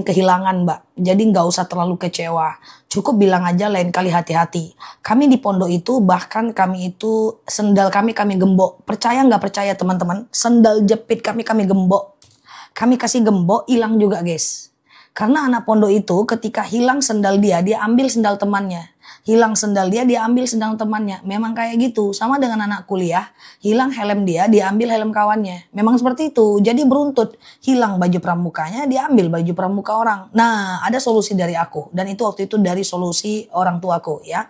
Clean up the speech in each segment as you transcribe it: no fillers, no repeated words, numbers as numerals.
kehilangan Mbak. Jadi nggak usah terlalu kecewa. Cukup bilang aja lain kali hati-hati. Kami di pondok itu bahkan kami itu sendal kami gembok. Percaya nggak percaya teman-teman? Sendal jepit kami gembok. Kami kasih gembok hilang juga guys. Karena anak pondok itu ketika hilang sendal dia ambil sendal temannya. Hilang sendal dia ambil sendal temannya. Memang kayak gitu. Sama dengan anak kuliah. Hilang helm dia ambil helm kawannya. Memang seperti itu. Jadi beruntut. Hilang baju pramukanya, dia ambil baju pramuka orang. Nah, ada solusi dari aku. Dan itu waktu itu dari solusi orang tuaku ya.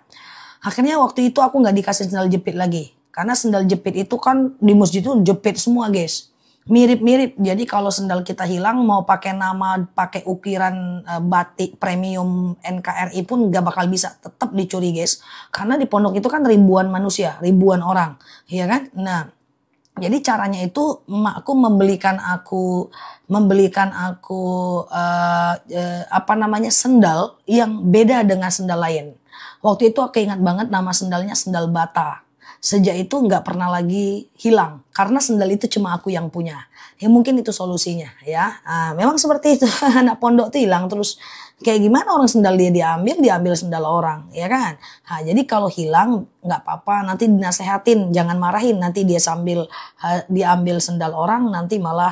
Akhirnya waktu itu aku nggak dikasih sendal jepit lagi. Karena sendal jepit itu kan di masjid itu jepit semua guys. Mirip-mirip. Jadi kalau sendal kita hilang mau pakai nama, pakai ukiran batik premium NKRI pun gak bakal bisa. Tetap dicuri guys. Karena di pondok itu kan ribuan manusia, ribuan orang. Iya kan? Nah, jadi caranya itu emakku membelikan aku sendal yang beda dengan sendal lain. Waktu itu aku ingat banget nama sendalnya sendal bata. Sejak itu nggak pernah lagi hilang karena sendal itu cuma aku yang punya. Ya mungkin itu solusinya ya. Memang seperti itu anak pondok tuh hilang terus kayak gimana orang sendal dia diambil sendal orang ya kan. Jadi kalau hilang nggak apa-apa nanti dinasehatin jangan marahin nanti dia diambil sendal orang nanti malah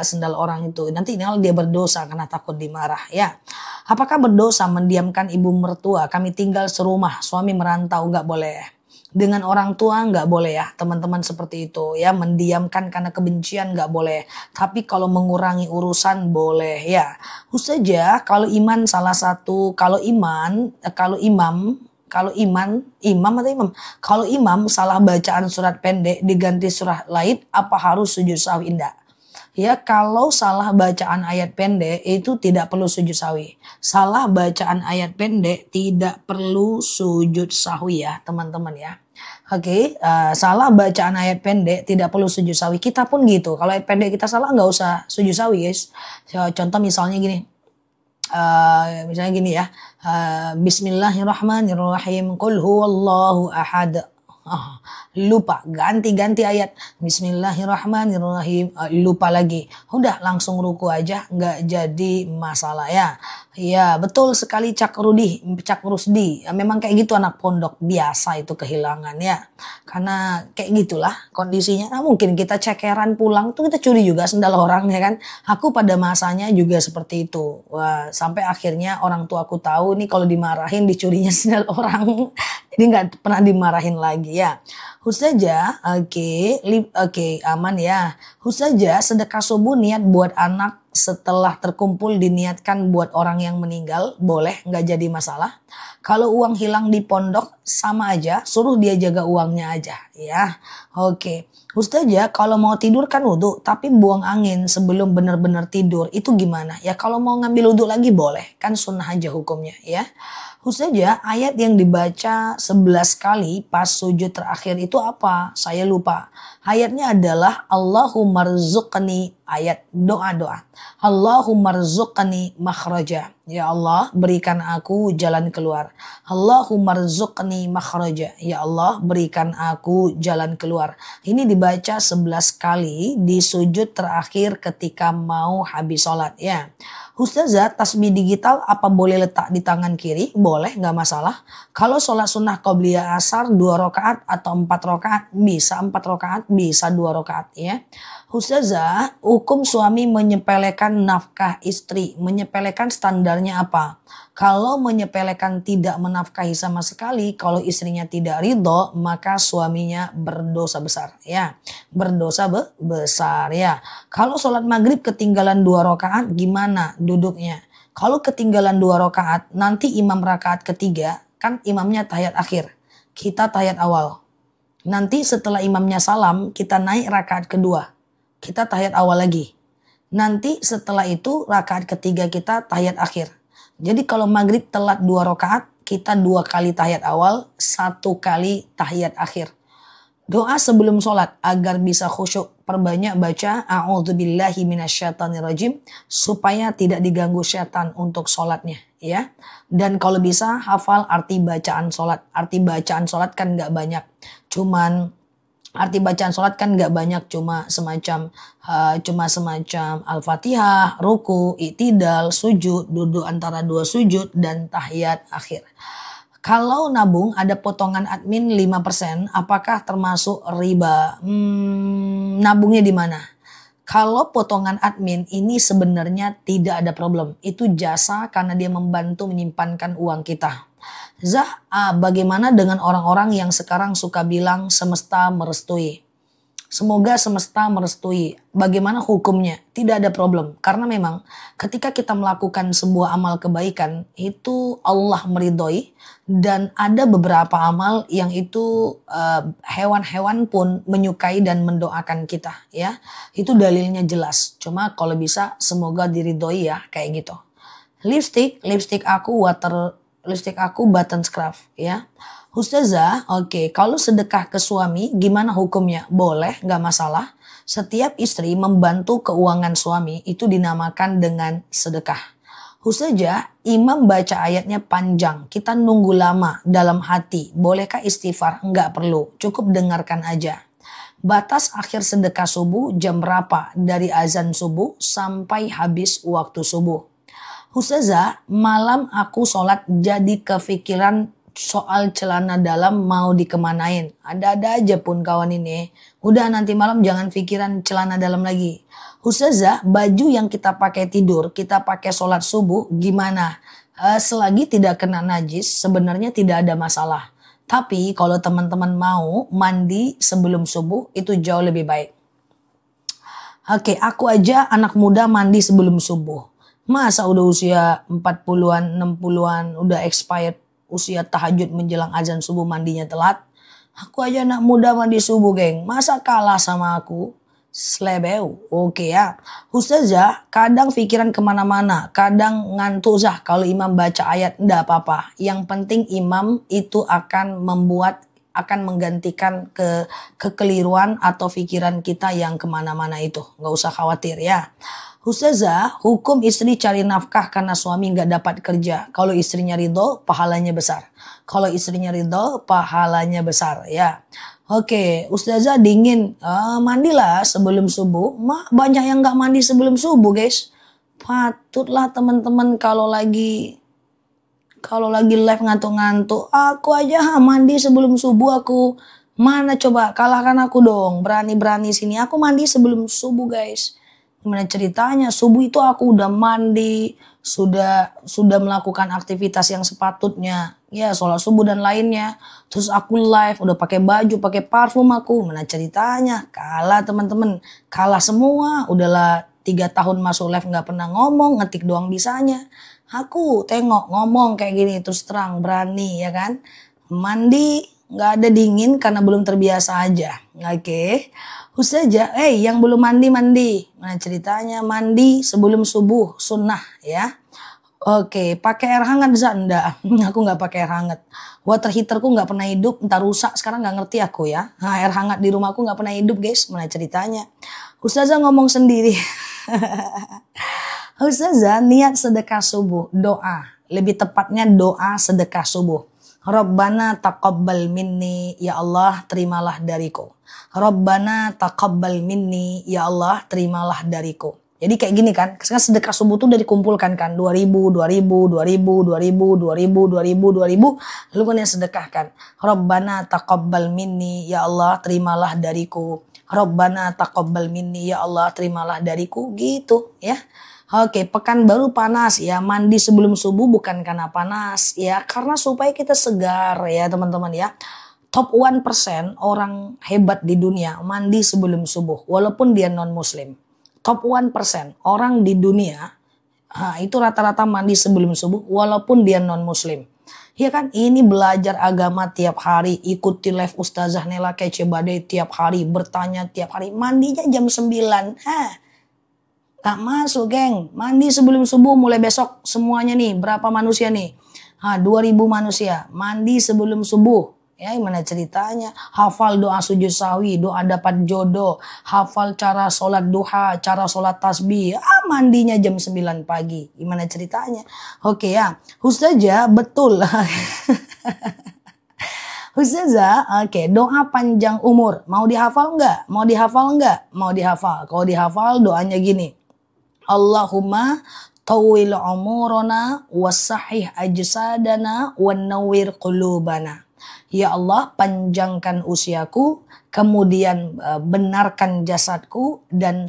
sendal orang itu nanti dia berdosa karena takut dimarah ya. Apakah berdosa mendiamkan ibu mertua? Kami tinggal serumah suami merantau nggak boleh. Dengan orang tua nggak boleh ya teman-teman seperti itu ya mendiamkan karena kebencian nggak boleh tapi kalau mengurangi urusan boleh ya saja kalau imam salah bacaan surat pendek diganti surat lain apa harus sujud sahwi? Enggak. Ya kalau salah bacaan ayat pendek itu tidak perlu sujud sahwi. Salah bacaan ayat pendek tidak perlu sujud sahwi ya teman-teman ya. Oke, salah bacaan ayat pendek tidak perlu sujud sahwi. Kita pun gitu. Kalau ayat pendek kita salah nggak usah sujud sahwi guys. Contoh misalnya gini. Bismillahirrahmanirrahim. Qul huwallahu ahad. Lupa ganti ayat Bismillahirrahmanirrahim lupa lagi udah langsung ruku aja nggak jadi masalah ya. Ya betul sekali Cak Rusdi ya, memang kayak gitu anak pondok biasa itu kehilangan ya karena kayak gitulah kondisinya. Mungkin kita cekeran pulang tuh kita curi juga sendal orang ya kan. Aku pada masanya juga seperti itu. Wah, sampai akhirnya orang tua aku tahu nih kalau dimarahin dicurinya sendal orang jadi nggak pernah dimarahin lagi ya. Ustazah, oke, aman ya. Ustazah, sedekah subuh niat buat anak setelah terkumpul diniatkan buat orang yang meninggal, boleh nggak jadi masalah. Kalau uang hilang di pondok sama aja, suruh dia jaga uangnya aja ya. Oke. Ustazah, kalau mau tidur kan wudhu, tapi buang angin sebelum benar-benar tidur, itu gimana? Ya kalau mau ngambil wudhu lagi boleh, kan sunnah aja hukumnya ya. Ustazah, ayat yang dibaca 11 kali pas sujud terakhir itu apa? Saya lupa. Ayatnya adalah Allahumma rzuqni, ayat doa-doa. Allahumma rzuqni makhraja. Ya Allah, berikan aku jalan keluar. Allahumma rzuqni makhraja. Ya Allah, berikan aku jalan keluar. Ini dibaca 11 kali di sujud terakhir ketika mau habis sholat ya. Ustazah, tasbih digital apa boleh letak di tangan kiri? Boleh, nggak masalah. Kalau sholat sunnah qobliyah asar 2 rakaat atau 4 rakaat, bisa 4 rakaat, bisa 2 rakaat ya. Ustazah, hukum suami menyepelekan nafkah istri, menyepelekan standarnya apa? Kalau menyepelekan tidak menafkahi sama sekali, kalau istrinya tidak ridho, maka suaminya berdosa besar ya. Berdosa besar ya. Kalau sholat maghrib ketinggalan 2 rakaat gimana duduknya? Kalau ketinggalan 2 rakaat, nanti imam rakaat ketiga, kan imamnya tahiyat akhir. Kita tahiyat awal. Nanti setelah imamnya salam, kita naik rakaat kedua. Kita tahiyat awal lagi. Nanti setelah itu rakaat ketiga kita tahiyat akhir. Jadi kalau maghrib telat 2 rakaat, kita 2 kali tahiyat awal, 1 kali tahiyat akhir. Doa sebelum sholat agar bisa khusyuk, perbanyak baca a'udzubillahi minasyaitonirrajim supaya tidak diganggu syaitan untuk sholatnya ya. Dan kalau bisa hafal arti bacaan sholat. Arti bacaan sholat kan nggak banyak, cuman Arti bacaan sholat kan nggak banyak, cuma semacam Al-Fatihah, ruku, i'tidal, sujud, duduk antara dua sujud, dan tahiyat akhir. Kalau nabung ada potongan admin 5%, apakah termasuk riba? Nabungnya di mana? Kalau potongan admin ini sebenarnya tidak ada problem. Itu jasa karena dia membantu menyimpankan uang kita. Bagaimana dengan orang-orang yang sekarang suka bilang semesta merestui? Semoga semesta merestui. Bagaimana hukumnya? Tidak ada problem. Karena memang ketika kita melakukan sebuah amal kebaikan, itu Allah meridhoi. Dan ada beberapa amal yang itu hewan-hewan pun menyukai dan mendoakan kita. Ya, itu dalilnya jelas. Cuma kalau bisa semoga diridhoi ya, kayak gitu. Lipstick aku button scrub ya. Ustazah, oke, kalau sedekah ke suami gimana hukumnya? Boleh, nggak masalah. Setiap istri membantu keuangan suami itu dinamakan dengan sedekah. Ustazah, imam baca ayatnya panjang, kita nunggu lama dalam hati. Bolehkah istighfar? Nggak perlu, cukup dengarkan aja. Batas akhir sedekah subuh jam berapa? Dari azan subuh sampai habis waktu subuh. Ustazah, malam aku sholat jadi kepikiran soal celana dalam mau dikemanain. Ada-ada aja pun kawan ini. Udah nanti malam jangan pikiran celana dalam lagi. Ustazah, baju yang kita pakai tidur, kita pakai sholat subuh gimana? Selagi tidak kena najis sebenarnya tidak ada masalah. Tapi kalau teman-teman mau mandi sebelum subuh itu jauh lebih baik. Oke, aku aja anak muda mandi sebelum subuh. Masa udah usia 40-an, 60-an, udah expired usia tahajud menjelang azan subuh mandinya telat. Aku aja anak muda mandi subuh, geng. Masa kalah sama aku? Slebeu. Oke ya. Ustazah, kadang pikiran kemana-mana. Kadang ngantuk Zah kalau imam baca ayat. Enggak apa-apa. Yang penting imam itu akan menggantikan kekeliruan atau pikiran kita yang kemana-mana itu. Nggak usah khawatir ya. Ustazah, hukum istri cari nafkah karena suami nggak dapat kerja. Kalau istrinya ridho, pahalanya besar. Kalau istrinya ridho, pahalanya besar ya. Oke, Ustazah dingin. Mandilah sebelum subuh. Banyak yang nggak mandi sebelum subuh, guys. Patutlah teman-teman kalau lagi live ngantuk-ngantuk. Aku aja mandi sebelum subuh aku. Mana coba kalahkan aku dong. Berani-berani sini. Aku mandi sebelum subuh, guys. Gimana ceritanya? Subuh itu aku udah mandi, sudah melakukan aktivitas yang sepatutnya, ya sholat subuh dan lainnya. Terus aku live, udah pakai baju, pakai parfum aku. Gimana ceritanya? Kalah teman-teman, kalah semua. Udahlah 3 tahun masuk live nggak pernah ngomong, ngetik doang bisanya. Aku tengok ngomong kayak gini terus terang berani ya kan. Mandi nggak ada dingin karena belum terbiasa aja. Oke. Ustazah, yang belum mandi. Mana ceritanya? Mandi sebelum subuh, sunnah ya. Oke, pakai air hangat Zah? Enggak, aku nggak pakai air hangat. Water heaterku nggak pernah hidup, entar rusak sekarang nggak ngerti aku ya. Air hangat di rumahku nggak pernah hidup guys, mana ceritanya? Ustazah ngomong sendiri. Ustazah niat sedekah subuh, doa. Lebih tepatnya doa sedekah subuh. Rabbana taqabbal minni, ya Allah terimalah dariku. Rabbana taqabbal minni, ya Allah terimalah dariku. Jadi kayak gini kan, sekarang sedekah subuh tuh udah dikumpulkan kan, 2000, lalu kan yang sedekahkan. Rabbana taqabbal minni, ya Allah terimalah dariku. Rabbana taqabbal minni, ya Allah terimalah dariku, gitu ya. Oke, pekan baru panas ya, mandi sebelum subuh bukan karena panas ya, karena supaya kita segar ya teman-teman ya. Top 1% orang hebat di dunia mandi sebelum subuh walaupun dia non muslim. Top 1% orang di dunia itu rata-rata mandi sebelum subuh walaupun dia non muslim. Ya kan, ini belajar agama tiap hari, ikuti live Ustazah Nela Kece Badai tiap hari, bertanya tiap hari, mandinya jam 9. Gak masuk geng, mandi sebelum subuh mulai besok semuanya nih, berapa manusia nih? 2000 manusia, mandi sebelum subuh. Ya gimana ceritanya? Hafal doa sujud sahwi, doa dapat jodoh, hafal cara sholat duha, cara sholat tasbih. Mandinya jam 9 pagi. Gimana ceritanya? Oke ya, Ustazah betul. Ustazah, oke, doa panjang umur. Mau dihafal nggak? Mau dihafal nggak? Mau dihafal. Kalau dihafal doanya gini. Allahumma tawil umurana wasahih ajsadana wan nawwir qulubana. Ya Allah, panjangkan usiaku, kemudian benarkan jasadku dan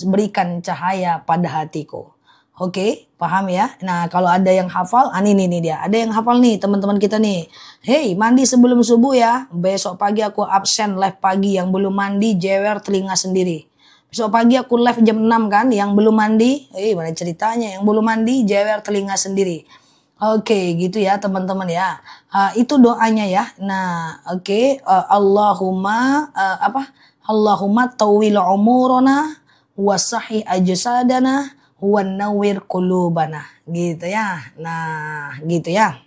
berikan cahaya pada hatiku. Oke, paham ya? Nah, kalau ada yang hafal, ini nih dia. Ada yang hafal nih teman-teman kita nih. Hei, mandi sebelum subuh ya. Besok pagi aku absen live pagi, yang belum mandi jewer telinga sendiri. Besok pagi aku live jam 6 kan, yang belum mandi, mana ceritanya, yang belum mandi jewer telinga sendiri. Oke, gitu ya teman-teman ya. Itu doanya ya. Nah, oke, Allahumma Allahumma tawil umurana wasahi ajsadana wan nawwir qulubana. Gitu ya. Nah, gitu ya.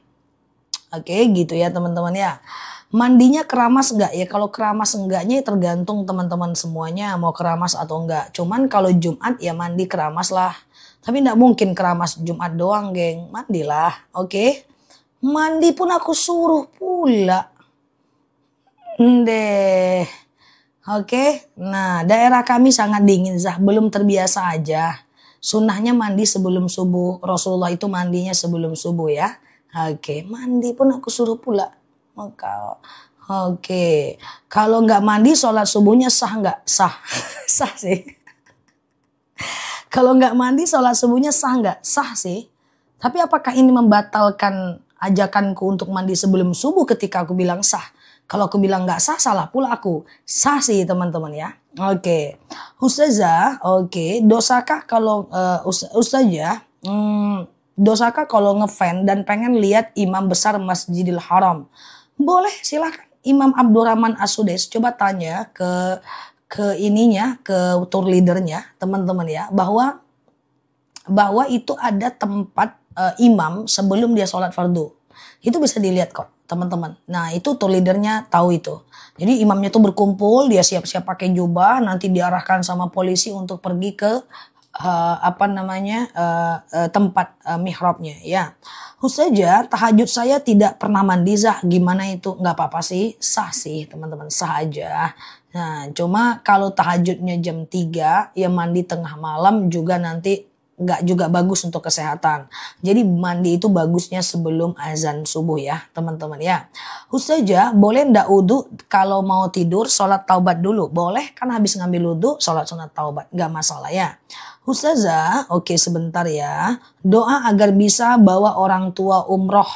Oke, gitu ya teman-teman ya. Mandinya keramas enggak ya? Kalau keramas enggaknya tergantung teman-teman semuanya mau keramas atau enggak. Cuman kalau Jumat ya mandi keramas lah. Tapi enggak mungkin keramas Jumat doang, geng. Mandilah, oke? Mandi pun aku suruh pula. Deh. Oke. Nah, daerah kami sangat dingin, Zah. Belum terbiasa aja. Sunnahnya mandi sebelum subuh. Rasulullah itu mandinya sebelum subuh ya. Oke, mandi pun aku suruh pula. Oke, kalau nggak mandi sholat subuhnya sah nggak? Sah, sah sih. Kalau nggak mandi sholat subuhnya sah nggak? Sah sih. Tapi apakah ini membatalkan ajakanku untuk mandi sebelum subuh ketika aku bilang sah? Kalau aku bilang nggak sah, salah pula aku. Sah sih teman-teman ya. Oke, Ustazah, oke, dosakah kalau Ustazah, dosakah kalau ngefan dan pengen lihat imam besar Masjidil Haram? Boleh, silakan. Imam Abdurrahman As-Sudais coba tanya ke ininya, ke tour leadernya, teman-teman ya, bahwa itu ada tempat imam sebelum dia sholat fardu. Itu bisa dilihat kok, teman-teman. Nah, itu tour leadernya tahu itu. Jadi imamnya tuh berkumpul, dia siap-siap pakai jubah, nanti diarahkan sama polisi untuk pergi ke tempat mihrabnya ya. Ustazah, tahajud saya tidak pernah mandi, Zah. Gimana itu? Nggak apa-apa sih, sah sih teman-teman, sah aja. Nah, cuma kalau tahajudnya jam 3 ya mandi tengah malam juga nanti nggak juga bagus untuk kesehatan. Jadi mandi itu bagusnya sebelum azan subuh ya teman-teman ya. Ustazah, boleh ndak wudu kalau mau tidur sholat taubat dulu? Boleh, kan habis ngambil wudu sholat sunat taubat, nggak masalah ya. Ustazah, oke sebentar ya. Doa agar bisa bawa orang tua umroh.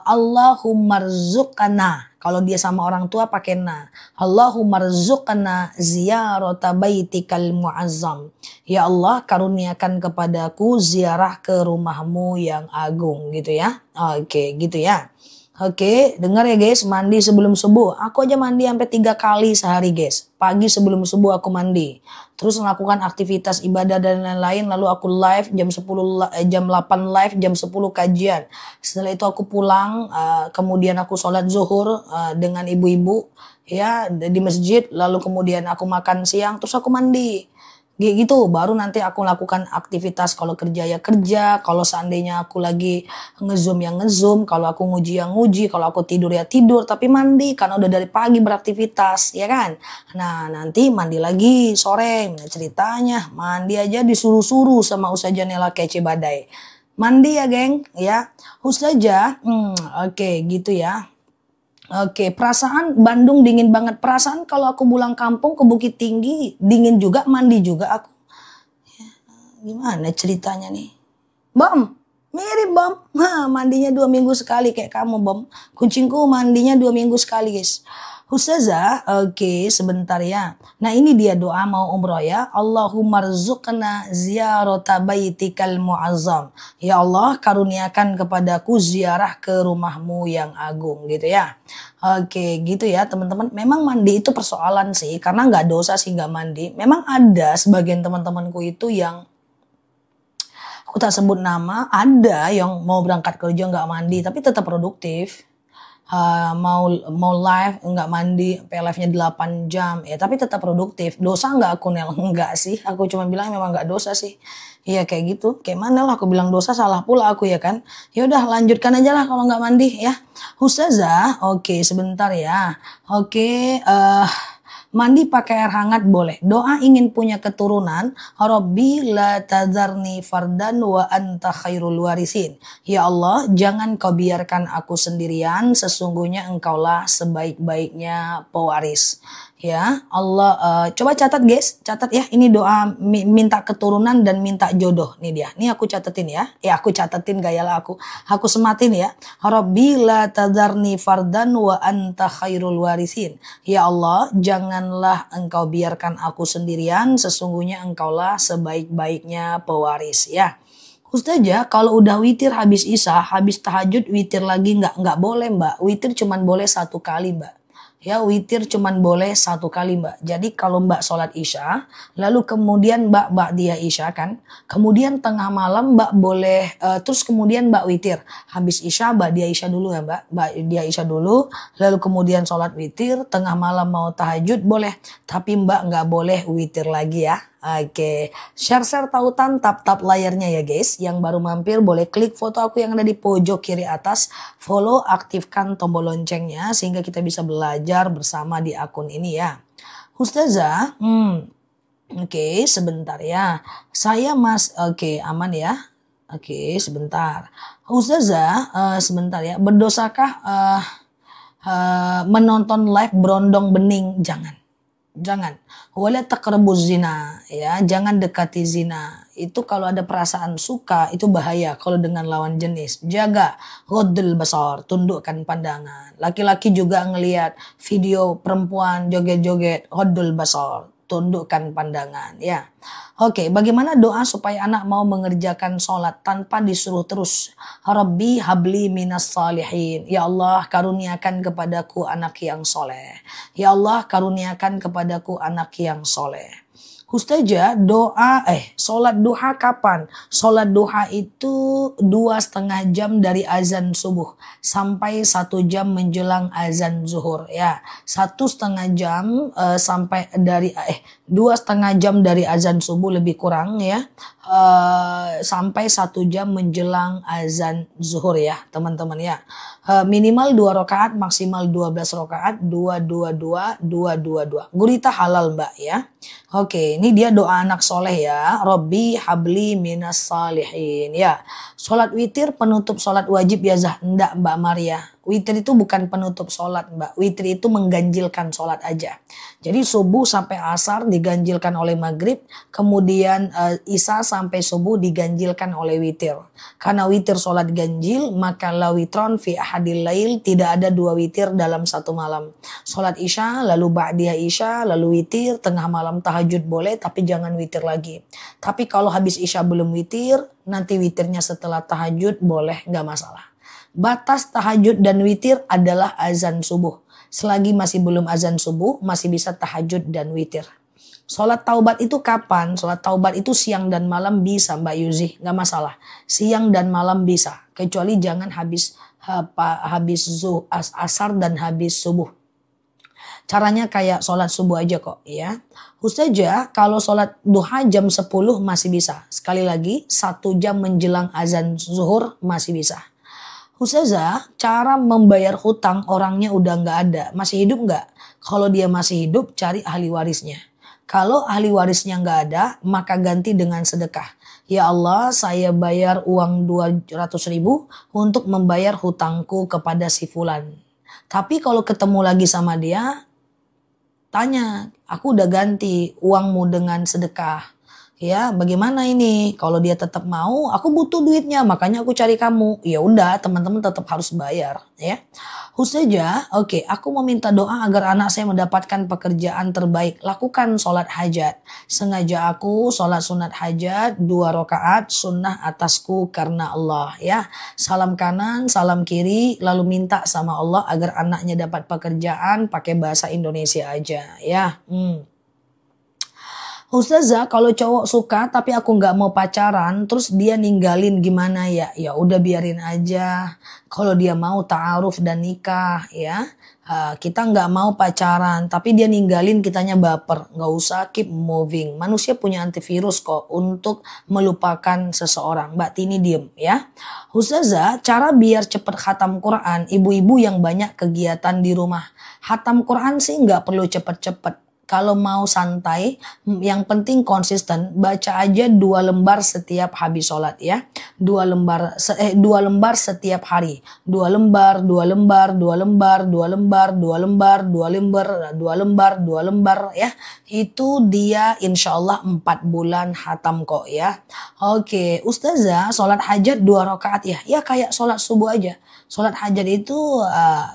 Allahumma rzuqna. Kalau dia sama orang tua pakai na. Allahumma rzuqna ziyarata baitikal muazzam. Ya Allah, karuniakan kepadaku ziarah ke rumahmu yang agung gitu ya. Oke, gitu ya. Oke, dengar ya guys, mandi sebelum subuh. Aku aja mandi sampai 3 kali sehari guys. Pagi sebelum subuh aku mandi. Terus melakukan aktivitas ibadah dan lain-lain. Lalu aku live jam 8 live, jam 10 kajian. Setelah itu aku pulang, kemudian aku sholat zuhur dengan ibu-ibu ya di masjid. Lalu kemudian aku makan siang, terus aku mandi. Gitu, baru nanti aku lakukan aktivitas. Kalau kerja ya kerja, kalau seandainya aku lagi ngezoom ya ngezoom, kalau aku nguji ya nguji, kalau aku tidur ya tidur, tapi mandi karena udah dari pagi beraktivitas ya kan. Nah nanti mandi lagi sore. Nah, ceritanya mandi aja disuruh-suruh sama Ustazah Nela kece badai. Mandi ya geng ya. Ustazah, oke, gitu ya. Oke, perasaan Bandung dingin banget. Perasaan kalau aku pulang kampung ke Bukit Tinggi dingin juga, mandi juga aku. Ya, gimana ceritanya nih? Bom, mirip Bom. Mandinya 2 minggu sekali kayak kamu Bom. Kucingku mandinya 2 minggu sekali guys. Ustazah, oke sebentar ya. Nah ini dia doa mau umroh ya. Allahumma rzuqna ziyarata baitikal muazzam. Ya Allah, karuniakan kepadaku ziarah ke rumahmu yang agung gitu ya. Oke gitu ya teman-teman. Memang mandi itu persoalan sih. Karena nggak dosa sih nggak mandi. Memang ada sebagian teman-temanku itu yang aku tak sebut nama. Ada yang mau berangkat kerja nggak mandi tapi tetap produktif. mau live nggak mandi sampai live-nya 8 jam ya, tapi tetap produktif. Dosa nggak aku, Nel? Enggak sih, aku cuma bilang memang nggak dosa sih. Iya kayak gitu, kayak mana lah aku bilang dosa, salah pula aku ya kan. Ya udah lanjutkan aja lah kalau nggak mandi ya. Ustazah, oke sebentar ya. Oke, mandi pakai air hangat boleh. Doa ingin punya keturunan. Rabbi la tadzarni fardan wa anta khairul warisin. Ya Allah, jangan kau biarkan aku sendirian. Sesungguhnya engkaulah sebaik-baiknya pewaris. Ya Allah, coba catat guys, catat ya. Ini doa minta keturunan dan minta jodoh. Nih dia, nih aku catetin ya. Ya aku catetin, gayalah aku sematin ya. Rabbi la tadzarni fardan wa anta khairul warisin. Ya Allah, janganlah engkau biarkan aku sendirian. Sesungguhnya engkaulah sebaik-baiknya pewaris ya. Ustazah, kalau udah witir habis isya, habis tahajud witir lagi nggak boleh mbak. Witir cuman boleh 1 kali mbak. Ya witir cuman boleh 1 kali mbak. Jadi kalau mbak sholat isya, lalu kemudian mbak dia isya kan, kemudian tengah malam mbak boleh, terus kemudian mbak witir. Habis isya mbak dia isya dulu ya mbak dia isya dulu, lalu kemudian sholat witir, tengah malam mau tahajud boleh. Tapi mbak nggak boleh witir lagi ya. Oke, share tautan, tap layarnya ya guys. Yang baru mampir boleh klik foto aku yang ada di pojok kiri atas. Follow, aktifkan tombol loncengnya sehingga kita bisa belajar bersama di akun ini ya. Ustazah, oke sebentar ya. Saya oke aman ya. Oke sebentar. Ustazah, sebentar ya. Berdosakah menonton live berondong bening? Jangan. Wala taqrabuz zina, ya, jangan dekati zina. Itu kalau ada perasaan suka itu bahaya kalau dengan lawan jenis. Jaga ghaddul basar, tundukkan pandangan. Laki-laki juga ngelihat video perempuan joget-joget, ghaddul basar, tundukkan pandangan ya. Oke, bagaimana doa supaya anak mau mengerjakan sholat tanpa disuruh terus? Rabbi habli minas salihin. Ya Allah, karuniakan kepadaku anak yang soleh. Ya Allah, karuniakan kepadaku anak yang soleh. Ustazah, sholat duha kapan? Sholat duha itu 2,5 jam dari azan subuh sampai 1 jam menjelang azan zuhur ya. 1,5 jam sampai dari 2,5 jam dari azan subuh lebih kurang ya. Sampai 1 jam menjelang azan zuhur ya teman-teman ya. Minimal 2 rakaat, maksimal 12 rakaat, 2. Gurita halal mbak ya. Oke, ini dia doa anak soleh ya. Rabbi habli minas salihin ya. Sholat witir penutup sholat wajib ya Zah? Enggak Mbak Maria. Witir itu bukan penutup sholat Mbak. Witir itu mengganjilkan sholat aja. Jadi subuh sampai asar diganjilkan oleh maghrib. Kemudian isya sampai subuh diganjilkan oleh witir. Karena witir sholat ganjil, maka la witron fi ahadil lail, tidak ada 2 witir dalam 1 malam. Sholat isya, lalu ba'diyah isya, lalu witir, tengah malam tahajud boleh, tapi jangan witir lagi. Tapi kalau habis isya belum witir, nanti witirnya setelah tahajud boleh, nggak masalah. Batas tahajud dan witir adalah azan subuh. Selagi masih belum azan subuh, masih bisa tahajud dan witir. Sholat taubat itu kapan? Sholat taubat itu siang dan malam bisa Mbak Yuzi, nggak masalah. Siang dan malam bisa, kecuali jangan habis asar dan habis subuh. Caranya kayak sholat subuh aja kok ya. Ustazah, kalau sholat duha jam 10 masih bisa. Sekali lagi 1 jam menjelang azan zuhur masih bisa. Ustazah, cara membayar hutang orangnya udah nggak ada. Masih hidup nggak? Kalau dia masih hidup, cari ahli warisnya. Kalau ahli warisnya nggak ada, maka ganti dengan sedekah. Ya Allah, saya bayar uang 200.000 untuk membayar hutangku kepada si fulan. Tapi kalau ketemu lagi sama dia, tanya, aku udah ganti uangmu dengan sedekah. Ya, bagaimana ini? Kalau dia tetap mau, aku butuh duitnya, makanya aku cari kamu. Ya udah, teman-teman tetap harus bayar, ya. Ustazah, oke, aku mau minta doa agar anak saya mendapatkan pekerjaan terbaik. Lakukan sholat hajat. Sengaja aku sholat sunat hajat 2 rakaat sunnah atasku karena Allah, ya. Salam kanan, salam kiri, lalu minta sama Allah agar anaknya dapat pekerjaan pakai bahasa Indonesia aja, ya. Ustazah, kalau cowok suka tapi aku nggak mau pacaran, terus dia ninggalin gimana ya? Ya udah biarin aja. Kalau dia mau ta'aruf dan nikah ya. Kita nggak mau pacaran, tapi dia ninggalin kitanya baper. Nggak usah keep moving. Manusia punya antivirus kok untuk melupakan seseorang. Mbak Tini diem ya. Ustazah, cara biar cepet khatam Quran, ibu-ibu yang banyak kegiatan di rumah. Khatam Quran sih nggak perlu cepet-cepet. Kalau mau santai, yang penting konsisten. Baca aja 2 lembar setiap habis sholat ya. 2 lembar, 2 lembar setiap hari. 2 lembar, 2 lembar, 2 lembar, 2 lembar, 2 lembar, 2 lembar, 2 lembar, 2 lembar ya. Itu dia insya Allah 4 bulan hatam kok ya. Oke, Ustazah, sholat hajat 2 rakaat ya. Ya kayak sholat subuh aja. Sholat hajat itu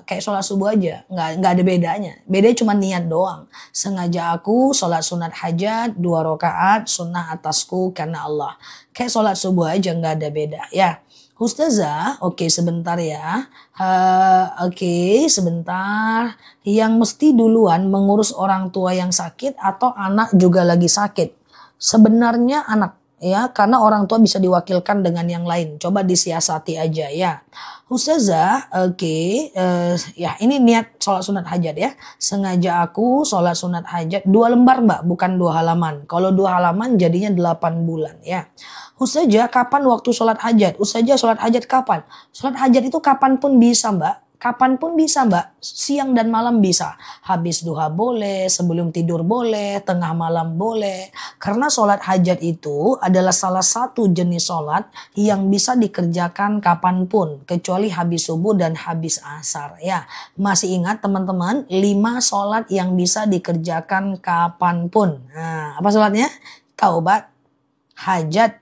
kayak sholat subuh aja, nggak ada bedanya. Bedanya cuma niat doang. Sengaja aku sholat sunat hajat 2 rakaat, sunnah atasku karena Allah. Kayak sholat subuh aja, nggak ada beda ya. Ustazah, oke sebentar ya. Oke sebentar. Yang mesti duluan mengurus orang tua yang sakit atau anak juga lagi sakit? Sebenarnya anak. Ya, karena orang tua bisa diwakilkan dengan yang lain. Coba disiasati aja ya. Ustazah, oke, ya ini niat sholat sunat hajat ya. Sengaja aku sholat sunat hajat 2 lembar mbak, bukan 2 halaman. Kalau 2 halaman jadinya 8 bulan ya. Ustazah, kapan waktu sholat hajat? Ustazah, sholat hajat kapan? Sholat hajat itu kapan pun bisa mbak. Kapan pun bisa mbak, siang dan malam bisa. Habis duha boleh, sebelum tidur boleh, tengah malam boleh. Karena sholat hajat itu adalah salah satu jenis sholat yang bisa dikerjakan kapanpun. Kecuali habis subuh dan habis asar ya. Masih ingat teman-teman, 5 sholat yang bisa dikerjakan kapanpun. Nah, apa sholatnya? Taubat, hajat,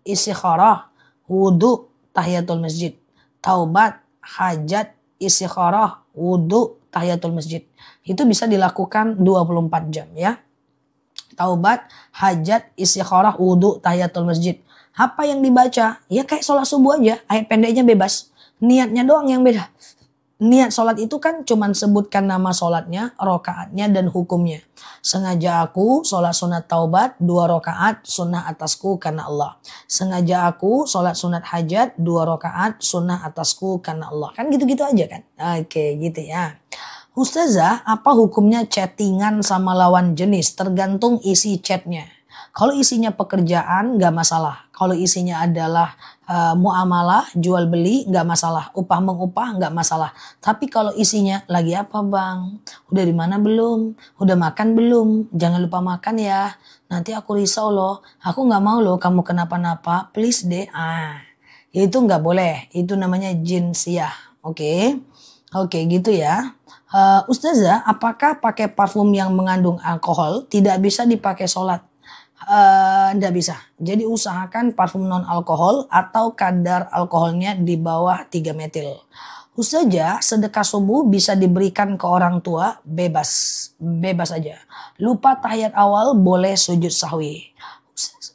istikharah, wudhu, tahiyatul masjid. Taubat, hajat, istikharah, wudhu, tahiyatul masjid. Itu bisa dilakukan 24 jam ya. Taubat, hajat, istikharah, wudhu, tahiyatul masjid. Apa yang dibaca? Ya kayak sholat subuh aja. Ayat pendeknya bebas. Niatnya doang yang beda. Niat sholat itu kan cuman sebutkan nama sholatnya, rokaatnya dan hukumnya. Sengaja aku sholat sunat taubat 2 rokaat sunnah atasku karena Allah. Sengaja aku sholat sunat hajat 2 rokaat sunnah atasku karena Allah. Kan gitu-gitu aja kan. Oke gitu ya. Ustazah, apa hukumnya chattingan sama lawan jenis? Tergantung isi chatnya. Kalau isinya pekerjaan nggak masalah. Kalau isinya adalah muamalah, jual beli nggak masalah. Upah mengupah nggak masalah. Tapi kalau isinya lagi apa bang? Udah di mana belum? Udah makan belum? Jangan lupa makan ya. Nanti aku risau loh. Aku nggak mau loh kamu kenapa-napa. Please deh. Itu nggak boleh. Itu namanya jinsiah. Oke. Oke gitu ya. Ustazah, apakah pakai parfum yang mengandung alkohol tidak bisa dipakai sholat? Nggak bisa. Jadi usahakan parfum non alkohol atau kadar alkoholnya di bawah 3 metil. Ustazah, sedekah subuh bisa diberikan ke orang tua bebas. Bebas aja. Lupa tahiyat awal boleh sujud sahwi.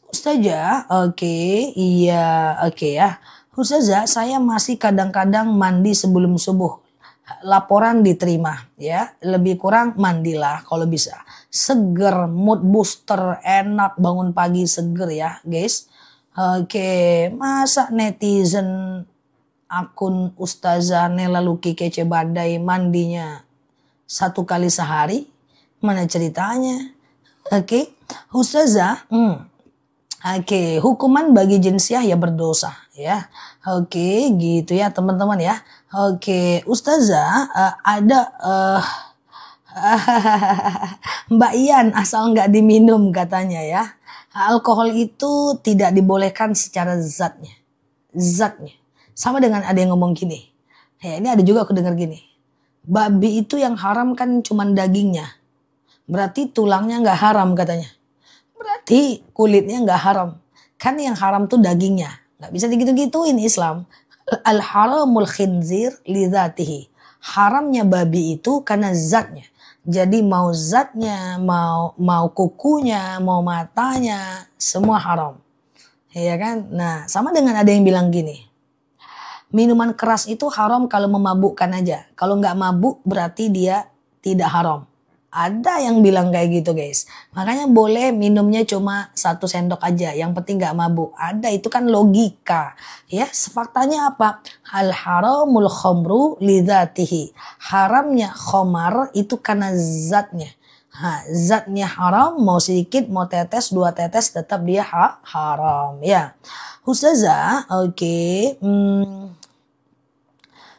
Ustazah, oke, iya, oke ya. Ustazah, saya masih kadang-kadang mandi sebelum subuh. Laporan diterima ya, lebih kurang mandilah kalau bisa. Seger, mood booster, enak bangun pagi seger ya guys. Oke, masa netizen akun Ustazah Nela Luki Kece Badai mandinya 1 kali sehari? Mana ceritanya? Oke, Ustazah, Oke, hukuman bagi jinsiah ya berdosa ya. Oke, gitu ya teman-teman ya. Oke, Ustazah ada Mbak Ian asal nggak diminum katanya ya. Alkohol itu tidak dibolehkan secara zatnya. Zatnya. Sama dengan ada yang ngomong gini. Ya, ini ada juga aku dengar gini. Babi itu yang haram kan cuman dagingnya. Berarti tulangnya nggak haram katanya. Berarti kulitnya nggak haram. Kan yang haram tuh dagingnya. Nggak bisa digitu-gituin Islam. Al-haramul khinzir lidzatihi. Haramnya babi itu karena zatnya. Jadi mau zatnya, mau kukunya, mau matanya, semua haram. Iya kan? Nah, sama dengan ada yang bilang gini. Minuman keras itu haram kalau memabukkan aja. Kalau nggak mabuk berarti dia tidak haram. Ada yang bilang kayak gitu guys. Makanya boleh minumnya cuma 1 sendok aja. Yang penting gak mabuk. Ada, itu kan logika. Ya, faktanya apa? Al haramul khomru lidzatihi. Haramnya khomar itu karena zatnya. Zatnya haram, mau sedikit, mau tetes, 2 tetes tetap dia haram. Ya, Ustazah, oke.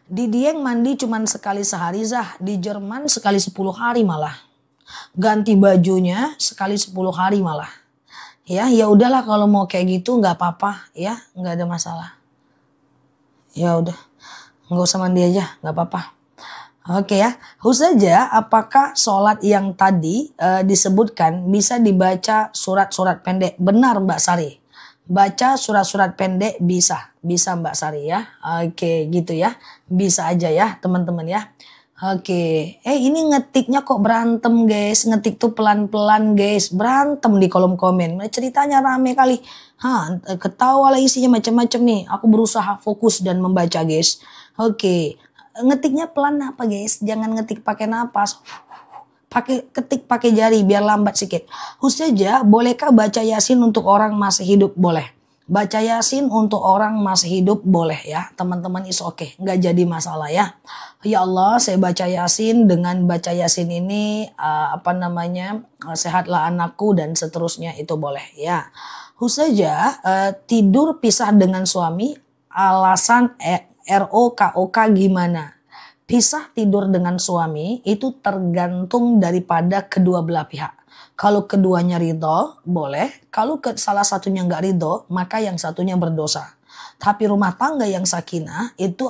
Di Dieng mandi cuma sekali sehari Zah. Di Jerman sekali 10 hari malah. Ganti bajunya sekali 10 hari malah. Ya udahlah kalau mau kayak gitu nggak apa-apa ya, nggak ada masalah. Ya udah, nggak usah mandi aja, nggak apa-apa. Oke ya, Ustazah, apakah sholat yang tadi disebutkan bisa dibaca surat-surat pendek? Benar Mbak Sari. Baca surat-surat pendek bisa Mbak Sari ya. Oke gitu ya, bisa aja ya teman-teman ya. Oke, ini ngetiknya kok berantem guys, ngetik tuh pelan-pelan guys, berantem di kolom komen. Ceritanya rame kali, ketawa lah isinya macam-macam nih. Aku berusaha fokus dan membaca guys. Oke, ngetiknya pelan apa guys? Jangan ngetik pakai napas. Ketik pakai jari biar lambat sedikit. Ustazah, bolehkah baca Yasin untuk orang masih hidup? Boleh. Baca Yasin untuk orang masih hidup boleh ya. Teman-teman is oke. Nggak jadi masalah ya. Ya Allah, saya baca Yasin, dengan baca Yasin ini sehatlah anakku dan seterusnya, itu boleh ya. Ustazah, tidur pisah dengan suami, alasan ROKOK gimana? Pisah tidur dengan suami itu tergantung daripada kedua belah pihak. Kalau keduanya ridho, boleh. Kalau salah satunya nggak ridho, maka yang satunya berdosa. Tapi rumah tangga yang sakinah itu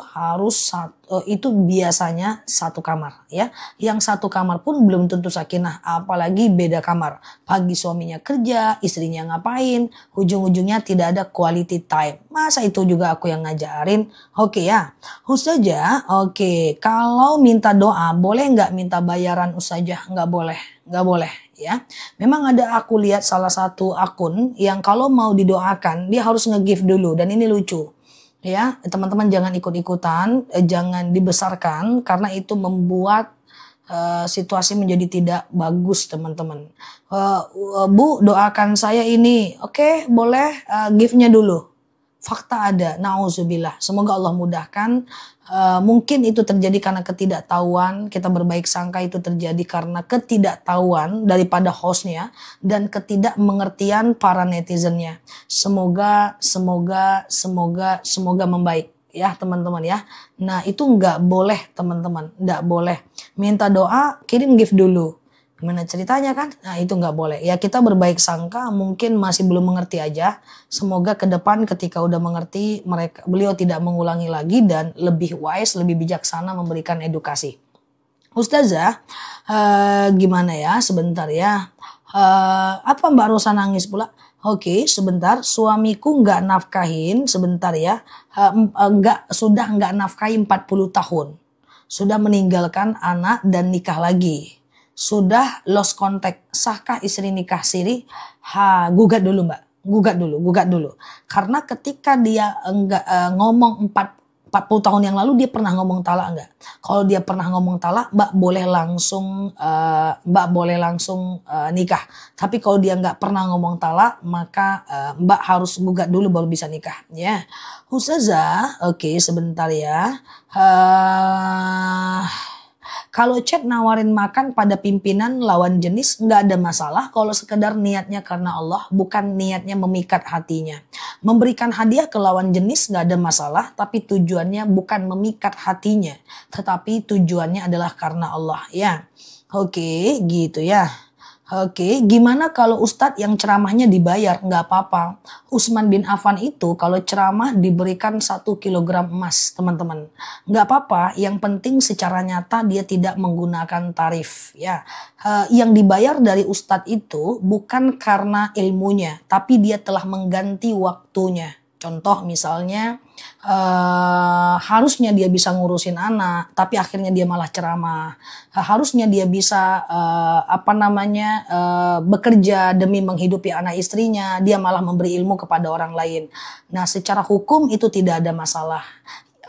itu biasanya satu kamar ya. Yang satu kamar pun belum tentu sakinah, apalagi beda kamar. Pagi suaminya kerja, istrinya ngapain, ujung-ujungnya tidak ada quality time. Masa itu juga aku yang ngajarin? Oke ya. Ustazah, oke. Kalau minta doa, boleh nggak minta bayaran Ustazah? Nggak boleh ya. Memang aku lihat salah satu akun yang kalau mau didoakan dia harus nge-give dulu, dan ini lucu. Ya, teman-teman jangan ikut-ikutan, jangan dibesarkan karena itu membuat situasi menjadi tidak bagus teman-teman. Bu, doakan saya ini. Oke, boleh give-nya dulu. Fakta ada, na'udzubillah. Semoga Allah mudahkan. Mungkin itu terjadi karena ketidaktahuan, kita berbaik sangka itu terjadi karena ketidaktahuan daripada hostnya dan ketidakmengertian para netizennya. Semoga membaik ya teman-teman ya. Nah itu nggak boleh teman-teman, nggak boleh. Minta doa, kirim gift dulu. Gimana ceritanya kan? Nah itu nggak boleh. Ya kita berbaik sangka, mungkin masih belum mengerti aja. Semoga ke depan ketika udah mengerti, beliau tidak mengulangi lagi dan lebih wise, lebih bijaksana memberikan edukasi. Ustazah, gimana ya? Sebentar ya. Apa Mbak Rosa nangis pula? Oke, sebentar. Suamiku nggak nafkahin, sebentar ya. Sudah nggak nafkahin 40 tahun. Sudah meninggalkan anak dan nikah lagi. Sudah lost contact, sahkah istri nikah siri? Gugat dulu Mbak, gugat dulu. Karena ketika dia ngomong 40 tahun yang lalu dia pernah ngomong talak enggak? Kalau dia pernah ngomong talak, Mbak boleh langsung nikah. Tapi kalau dia nggak pernah ngomong talak, maka Mbak harus gugat dulu baru bisa nikah. Ya, Ustazah, oke sebentar ya. Kalau chat nawarin makan pada pimpinan lawan jenis nggak ada masalah kalau sekedar niatnya karena Allah, bukan niatnya memikat hatinya. Memberikan hadiah ke lawan jenis nggak ada masalah, tapi tujuannya bukan memikat hatinya, tetapi tujuannya adalah karena Allah ya. Oke, gitu ya. Oke, gimana kalau Ustadz yang ceramahnya dibayar? Nggak apa-apa. Utsman bin Affan itu kalau ceramah diberikan 1 kilogram emas, teman-teman. Nggak apa-apa, yang penting secara nyata dia tidak menggunakan tarif. Ya, yang dibayar dari Ustadz itu bukan karena ilmunya, tapi dia telah mengganti waktunya. Contoh misalnya harusnya dia bisa ngurusin anak, tapi akhirnya dia malah ceramah. Harusnya dia bisa bekerja demi menghidupi anak istrinya, dia malah memberi ilmu kepada orang lain. Nah, secara hukum itu tidak ada masalah.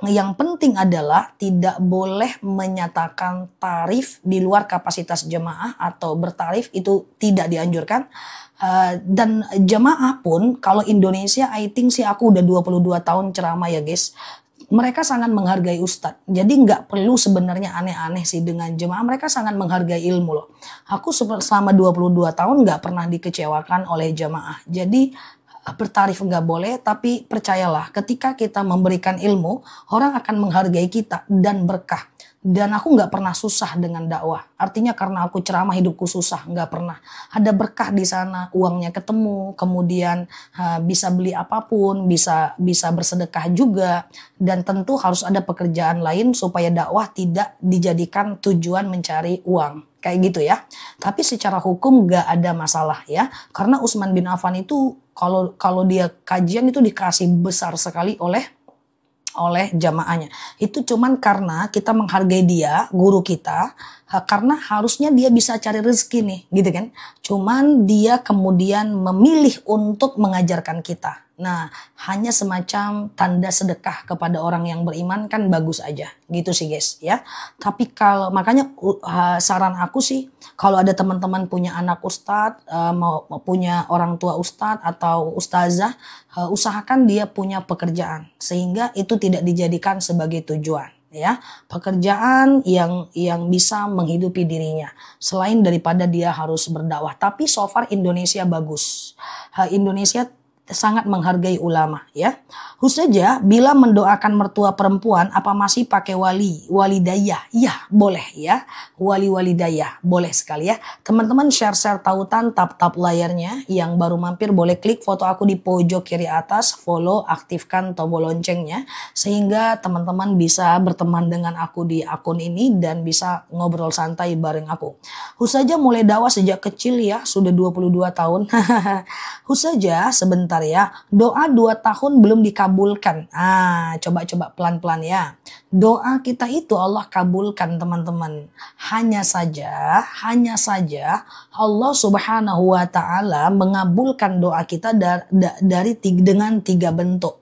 Yang penting adalah tidak boleh menyatakan tarif di luar kapasitas jemaah atau bertarif, itu tidak dianjurkan. Dan jemaah pun kalau Indonesia, I think sih aku udah 22 tahun ceramah ya guys. Mereka sangat menghargai ustadz. Jadi nggak perlu sebenarnya aneh-aneh sih dengan jemaah. Mereka sangat menghargai ilmu loh. Aku selama 22 tahun nggak pernah dikecewakan oleh jemaah. Jadi bertarif nggak boleh, tapi percayalah ketika kita memberikan ilmu, orang akan menghargai kita dan berkah. Dan aku nggak pernah susah dengan dakwah. Artinya karena aku ceramah hidupku susah, nggak pernah. Ada berkah di sana, uangnya ketemu, kemudian bisa beli apapun, bisa bersedekah juga. Dan tentu harus ada pekerjaan lain supaya dakwah tidak dijadikan tujuan mencari uang. Kayak gitu ya. Tapi secara hukum nggak ada masalah ya. Karena Utsman bin Affan itu kalau dia kajian itu dikasih besar sekali oleh jamaahnya. Itu cuman karena kita menghargai dia, guru kita, karena harusnya dia bisa cari rezeki nih, gitu kan. Cuman dia kemudian memilih untuk mengajarkan kita. Nah, hanya semacam tanda sedekah kepada orang yang beriman kan bagus aja, gitu sih guys ya. Tapi makanya saran aku sih, kalau ada teman-teman punya anak ustadz, mau punya orang tua ustadz atau ustazah, usahakan dia punya pekerjaan sehingga itu tidak dijadikan sebagai tujuan. Ya, pekerjaan yang bisa menghidupi dirinya selain daripada dia harus berdakwah. Tapi so far Indonesia bagus. Indonesia sangat menghargai ulama ya. Khusus saja bila mendoakan mertua perempuan apa masih pakai walidayah? Ya, boleh ya. Walidayah boleh sekali ya. Teman-teman share tautan, tap layarnya. Yang baru mampir boleh klik foto aku di pojok kiri atas, follow, aktifkan tombol loncengnya sehingga teman-teman bisa berteman dengan aku di akun ini dan bisa ngobrol santai bareng aku. Khusus saja mulai dakwah sejak kecil ya, sudah 22 tahun. Khusus saja sebentar ya, doa 2 tahun belum dikabulkan. Coba pelan-pelan ya. Doa kita itu Allah kabulkan teman-teman. Hanya saja Allah Subhanahu wa taala mengabulkan doa kita dengan 3 bentuk.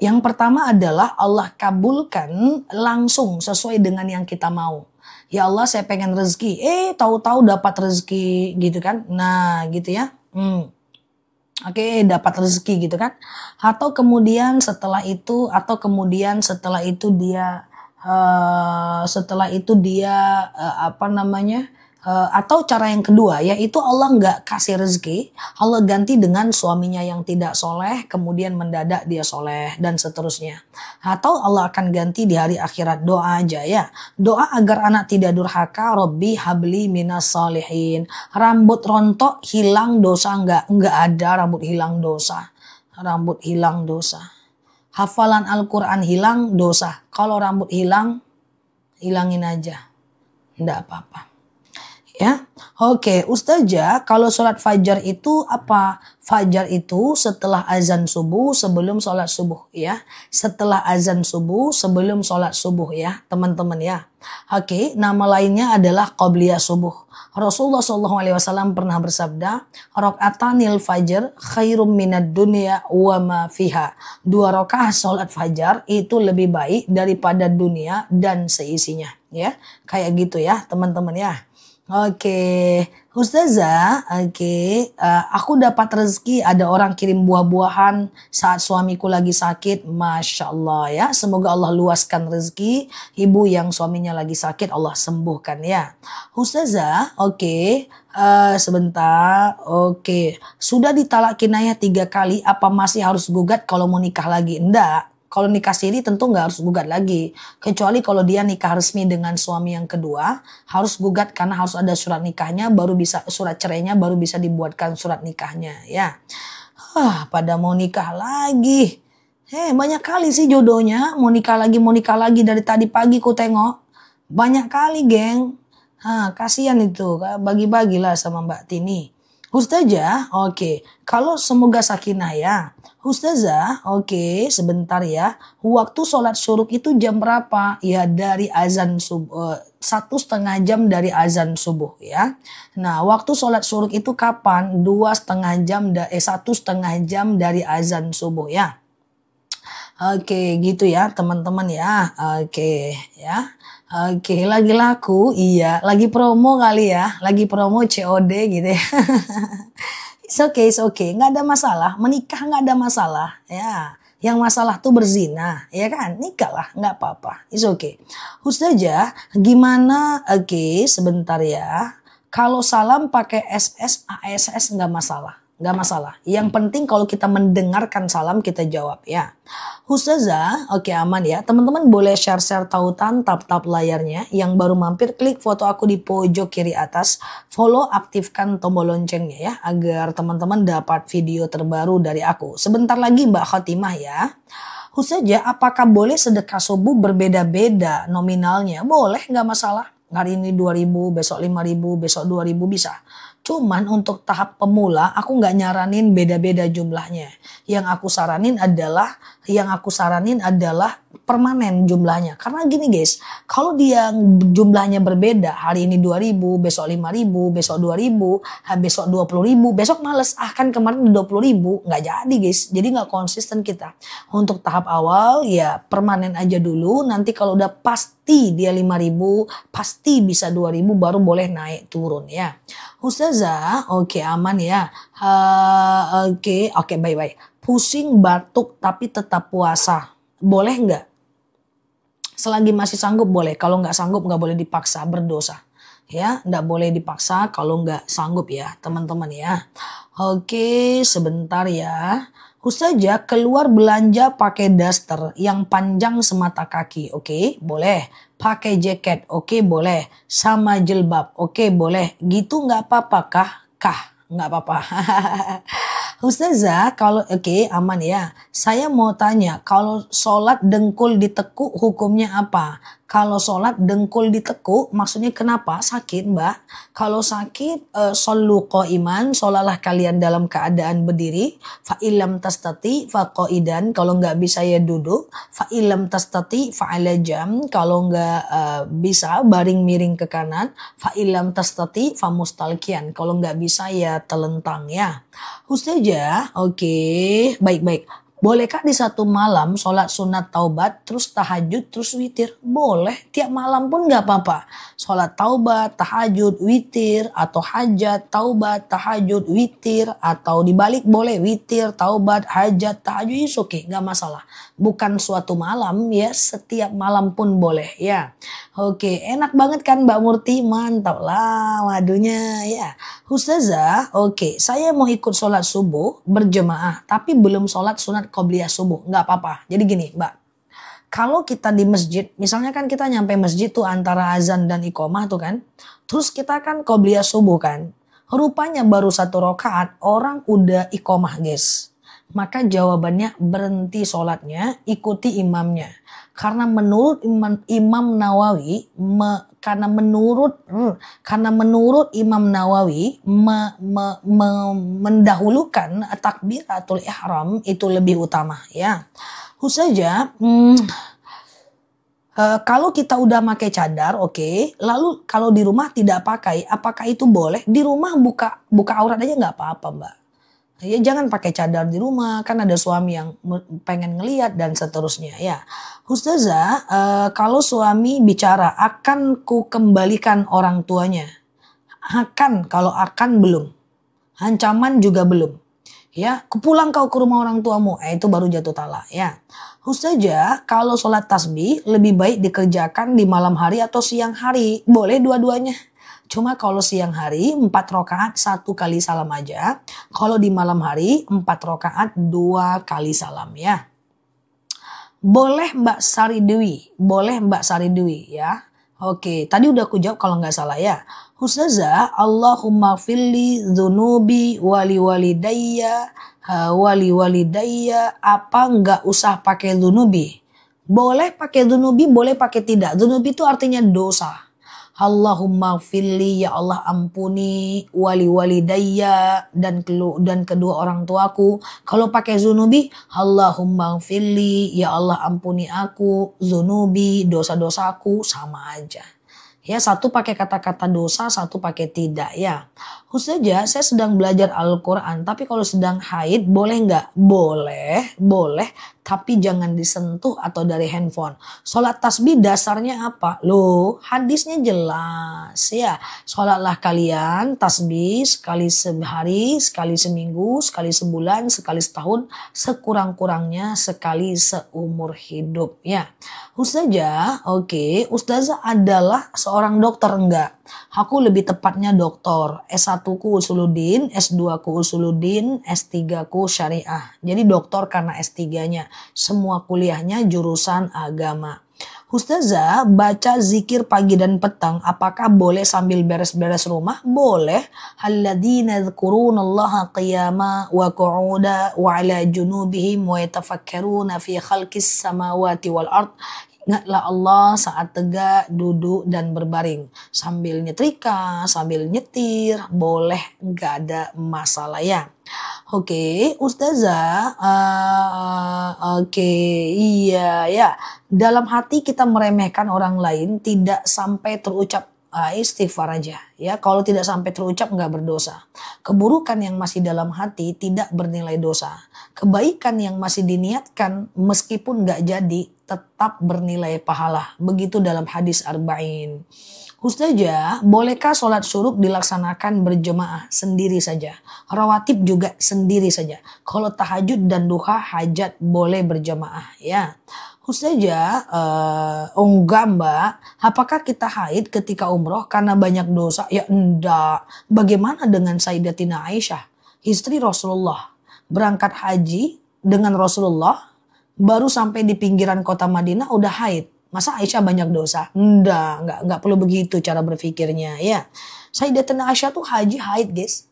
Yang pertama adalah Allah kabulkan langsung sesuai dengan yang kita mau. Ya Allah, saya pengen rezeki. Tahu-tahu dapat rezeki gitu kan. Nah, gitu ya. Oke, dapat rezeki gitu kan. Atau kemudian setelah itu dia atau cara yang kedua yaitu Allah nggak kasih rezeki, Allah ganti dengan suaminya yang tidak soleh, kemudian mendadak dia soleh dan seterusnya. Atau Allah akan ganti di hari akhirat, doa aja ya. Doa agar anak tidak durhaka, Robbi habli minas solihin. Rambut rontok hilang dosa nggak ada rambut hilang dosa. Rambut hilang dosa. Hafalan Al-Quran hilang dosa. Kalau rambut hilang, hilangin aja. Nggak apa-apa. Ya, oke, Ustazah, kalau sholat fajar itu apa? Fajar itu setelah azan subuh sebelum sholat subuh ya. Setelah azan subuh sebelum sholat subuh ya, teman-teman ya. Oke, nama lainnya adalah qobliyah subuh. Rasulullah SAW pernah bersabda, rokaatanil fajar khairum minad dunya wa ma fiha. 2 rakaat sholat fajar itu lebih baik daripada dunia dan seisinya ya. Kayak gitu ya, teman-teman ya. Oke, Ustazah, aku dapat rezeki ada orang kirim buah-buahan saat suamiku lagi sakit, Masya Allah ya. Semoga Allah luaskan rezeki ibu yang suaminya lagi sakit, Allah sembuhkan ya. Ustazah, sebentar, sudah ditalak kinayah 3 kali, apa masih harus gugat kalau mau nikah lagi? Enggak. Kalau nikah siri tentu nggak harus gugat lagi. Kecuali kalau dia nikah resmi dengan suami yang kedua, harus gugat karena harus ada surat nikahnya, surat cerainya baru bisa dibuatkan surat nikahnya ya. Pada mau nikah lagi. Banyak kali sih jodohnya, mau nikah lagi dari tadi pagi ku tengok. Banyak kali geng. Kasihan itu, bagi-bagilah sama Mbak Tini. Ustazah, kalau semoga sakinah ya. Ustazah, sebentar ya. Waktu sholat syuruk itu jam berapa? Ya dari azan subuh, 1,5 jam dari azan subuh ya. Nah, waktu sholat syuruk itu kapan? 1,5 jam dari azan subuh ya. Oke, gitu ya teman-teman ya. Oke, ya. Oke, lagi laku, iya. Lagi promo kali ya. Lagi promo COD gitu ya. It's okay. Nggak ada masalah. Menikah nggak ada masalah. Ya, yang masalah tuh berzina, ya kan? Nikah lah, nggak apa-apa. It's okay. Ustazah, gimana? Oke, sebentar ya. Kalau salam pakai SS, ASS nggak masalah. Nggak masalah. Yang penting kalau kita mendengarkan salam kita jawab ya. Ustazah, oke aman ya. Teman-teman boleh share-share tautan tap-tap layarnya. Yang baru mampir klik foto aku di pojok kiri atas. Follow, aktifkan tombol loncengnya ya. Agar teman-teman dapat video terbaru dari aku. Sebentar lagi Mbak Khotimah ya. Ustazah, apakah boleh sedekah subuh berbeda-beda nominalnya? Boleh, nggak masalah. Hari ini 2.000, besok 5.000, besok 2.000 bisa. Cuman untuk tahap pemula aku nggak nyaranin beda-beda jumlahnya. Yang aku saranin adalah permanen jumlahnya. Karena gini guys, kalau dia jumlahnya berbeda, hari ini 2.000, besok 5.000, besok 2.000, besok 20.000, besok males. Kan kemarin 20.000, nggak jadi guys. Jadi nggak konsisten kita. Untuk tahap awal ya permanen aja dulu. Nanti kalau udah pasti dia 5.000, pasti bisa 2.000 baru boleh naik turun ya. Ustazah, oke aman ya. Oke, baik-baik. Pusing, batuk, tapi tetap puasa. Boleh nggak? Selagi masih sanggup boleh. Kalau nggak sanggup nggak boleh dipaksa, berdosa. Ya, nggak boleh dipaksa kalau nggak sanggup ya, teman-teman ya. Oke, sebentar ya. Ustazah keluar belanja pakai daster yang panjang semata kaki. Oke, boleh. Pakai jaket. Oke, boleh. Sama jilbab. Oke, boleh. Gitu nggak apa-apa kah? Nggak apa-apa. Ustazah, kalau oke aman ya. Saya mau tanya, kalau sholat dengkul ditekuk hukumnya apa? Kalau sholat dengkul ditekuk, maksudnya kenapa? Sakit mbak. Kalau sakit, shollu qa'iman, sholalah kalian dalam keadaan berdiri. Fa'ilam tastati faqa'idan, kalau nggak bisa ya duduk. Fa'ilam tastati fa'ala jam, kalau nggak bisa baring miring ke kanan. Fa'ilam tastati famustalkian, kalau nggak bisa ya telentang ya. Ustazah, oke, baik-baik. Bolehkah di satu malam sholat sunat taubat, terus tahajud, terus witir? Boleh, tiap malam pun gak apa-apa. Sholat taubat, tahajud, witir, atau hajat, taubat, tahajud, witir, atau dibalik boleh witir, taubat, hajat, tahajud, is oke, gak masalah. Bukan suatu malam ya, setiap malam pun boleh ya. Oke, enak banget kan Mbak Murti? Mantap lah madunya ya. Ustazah, oke, saya mau ikut sholat subuh berjemaah, tapi belum sholat sunat qobliyah subuh. Nggak apa-apa. Jadi gini, Mbak. Kalau kita di masjid, misalnya kan kita nyampe masjid tuh antara azan dan iqomah tuh kan. Terus kita kan qobliyah subuh kan. Rupanya baru 1 rakaat, orang udah iqomah guys. Maka jawabannya berhenti sholatnya, ikuti imamnya. Karena menurut Imam Nawawi, karena menurut Imam Nawawi mendahulukan takbiratul ihram itu lebih utama ya. Ustazah, kalau kita udah pakai cadar, oke. Lalu kalau di rumah tidak pakai, apakah itu boleh? Di rumah buka aurat aja nggak apa-apa, Mbak. Ya jangan pakai cadar di rumah, kan ada suami yang pengen ngeliat dan seterusnya ya. Ustazah, kalau suami bicara akan ku kembalikan orang tuanya. Kalau akan belum. Ancaman juga belum. Ya, pulang kau ke rumah orang tuamu, itu baru jatuh talak ya. Ustazah, kalau sholat tasbih lebih baik dikerjakan di malam hari atau siang hari. Boleh dua-duanya. Cuma kalau siang hari 4 rakaat 1 kali salam aja. Kalau di malam hari 4 rakaat 2 kali salam ya. Boleh Mbak Sari Dewi ya. Oke, tadi udah aku jawab kalau nggak salah ya. Ustazah, Allahumma filli dzunubi wali walidayya apa nggak usah pakai dzunubi? Boleh pakai dzunubi, boleh pakai tidak. Dzunubi itu artinya dosa. Allahumma gfirli, ya Allah ampuni, wali walidayya dan kedua orang tuaku. Kalau pakai zunubi, Allahumma gfirli, ya Allah ampuni aku, zunubi, dosa-dosaku, sama aja. Ya, satu pakai kata-kata dosa, satu pakai tidak ya. Ustazah, saya sedang belajar Al-Quran, tapi kalau sedang haid boleh nggak? Boleh. tapi jangan disentuh atau dari handphone. Sholat tasbih dasarnya apa? Loh, hadisnya jelas ya. Sholatlah kalian tasbih sekali sehari, sekali seminggu, sekali sebulan, sekali setahun, sekurang-kurangnya sekali seumur hidup ya. Ustazah, oke, Ustazah adalah seorang dokter enggak? Aku lebih tepatnya doktor. S1 ku Usuluddin, S2 ku Usuluddin, S3 ku Syariah. Jadi doktor karena S3-nya. Semua kuliahnya jurusan agama. Ustazah, baca zikir pagi dan petang, apakah boleh sambil beres-beres rumah? Boleh. Alladzina yadhkurunallaha qiyama wa qu'uda wa ala junubihim wa yatafakkaruna fi khalqis samawati wal ard. Ingatlah Allah saat tegak, duduk, dan berbaring. Sambil nyetrika, sambil nyetir, boleh, nggak ada masalah ya. Oke, Ustazah, oke, iya ya. Dalam hati kita meremehkan orang lain tidak sampai terucap istighfar aja ya. Kalau tidak sampai terucap nggak berdosa. Keburukan yang masih dalam hati tidak bernilai dosa. Kebaikan yang masih diniatkan meskipun nggak jadi tetap bernilai pahala. Begitu dalam hadis arba'in. Ustazah, bolehkah sholat syuruk dilaksanakan berjemaah sendiri saja? Rawatib juga sendiri saja. Kalau tahajud dan duha hajat boleh berjemaah ya. Ustazah, enggak mbak. Apakah kita haid ketika umroh karena banyak dosa? Ya enggak. Bagaimana dengan Sayyidatina Aisyah, istri Rasulullah, berangkat haji dengan Rasulullah, baru sampai di pinggiran kota Madinah udah haid. Masa Aisyah banyak dosa? Enggak perlu begitu cara berpikirnya ya. Sayyidatina Aisyah tuh haji haid guys.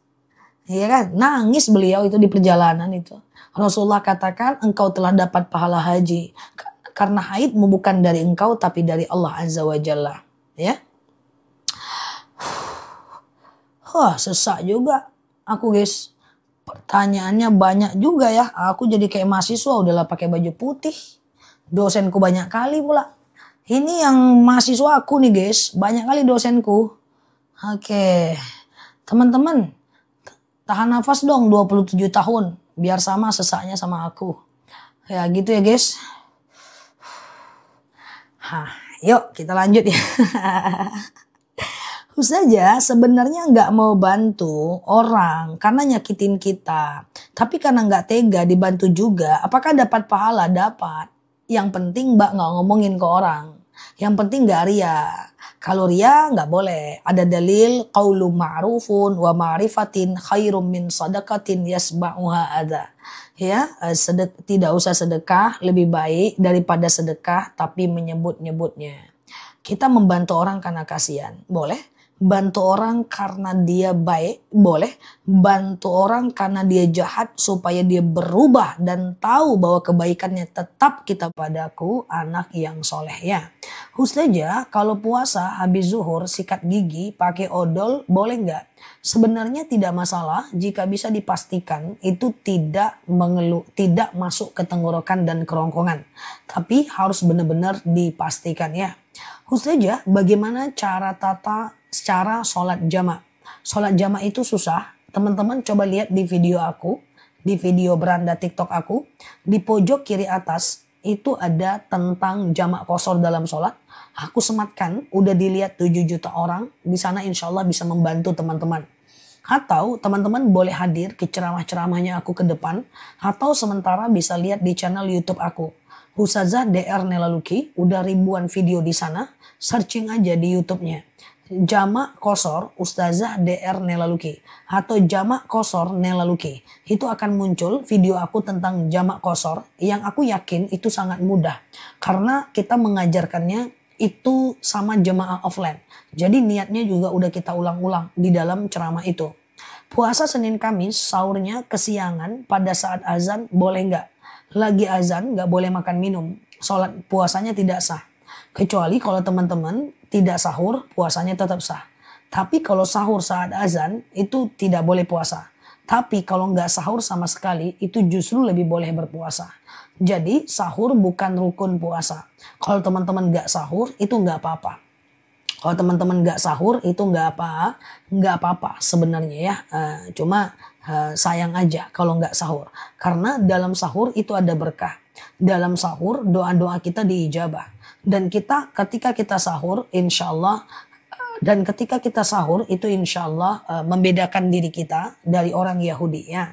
Iya kan? Nangis beliau itu di perjalanan itu. Rasulullah katakan engkau telah dapat pahala haji. Karena haidmu bukan dari engkau tapi dari Allah Azza wa Jalla. Ya. Sesak juga aku guys. Pertanyaannya banyak juga ya. Aku jadi kayak mahasiswa udahlah pakai baju putih. Dosenku banyak kali pula. Ini yang mahasiswa aku nih guys. Banyak kali dosenku. Oke. Teman-teman. Tahan nafas dong 27 tahun. Biar sama sesaknya sama aku. Ya gitu ya guys. Yuk kita lanjut ya. Ustazah sebenarnya nggak mau bantu orang karena nyakitin kita. Tapi karena nggak tega dibantu juga. Apakah dapat pahala? Dapat. Yang penting mbak nggak ngomongin ke orang. Yang penting nggak ria. Kalau ria nggak boleh. Ada dalil qaulu ma'rufun wa ma'rifatin khairum min sadaqatin yasba'uha adha. Ya, tidak usah sedekah lebih baik daripada sedekah tapi menyebut-nyebutnya. Kita membantu orang karena kasihan, boleh. Bantu orang karena dia baik, boleh. Bantu orang karena dia jahat supaya dia berubah dan tahu bahwa kebaikannya tetap kita padaku anak yang soleh ya. Ustazah, kalau puasa habis zuhur sikat gigi pakai odol boleh nggak? Sebenarnya tidak masalah jika bisa dipastikan itu tidak masuk ke tenggorokan dan kerongkongan. Tapi harus benar-benar dipastikan ya. Ustazah, bagaimana cara sholat jama'? Sholat jama' itu susah. Teman-teman coba lihat di video aku, di video beranda TikTok aku, di pojok kiri atas itu ada tentang jama' qashar dalam sholat. Aku sematkan, udah dilihat 7 juta orang. Di sana insya Allah bisa membantu teman-teman. Atau teman-teman boleh hadir ke ceramah-ceramahnya aku ke depan. Atau sementara bisa lihat di channel YouTube aku. Ustazah DR Nela Luki, udah ribuan video di sana. Searching aja di YouTube-nya. Jama' qashar Ustazah DR Nela Luki. Atau Jama' qashar Nela Luki. Itu akan muncul video aku tentang jama' qashar. Yang aku yakin itu sangat mudah. Karena kita mengajarkannya itu sama jemaah offline. Jadi niatnya juga udah kita ulang-ulang di dalam ceramah itu. Puasa Senin Kamis, sahurnya kesiangan pada saat azan boleh nggak? Lagi azan nggak boleh makan minum. Sholat puasanya tidak sah. Kecuali kalau teman-teman tidak sahur, puasanya tetap sah. Tapi kalau sahur saat azan itu tidak boleh puasa. Tapi kalau nggak sahur sama sekali itu justru lebih boleh berpuasa. Jadi sahur bukan rukun puasa. Kalau teman-teman nggak sahur itu nggak apa-apa. Kalau teman-teman nggak sahur itu nggak apa-apa sebenarnya ya. Cuma sayang aja kalau nggak sahur. Karena dalam sahur itu ada berkah. Dalam sahur doa-doa kita diijabah. Dan ketika kita sahur insya Allah itu insya Allah membedakan diri kita dari orang Yahudi ya.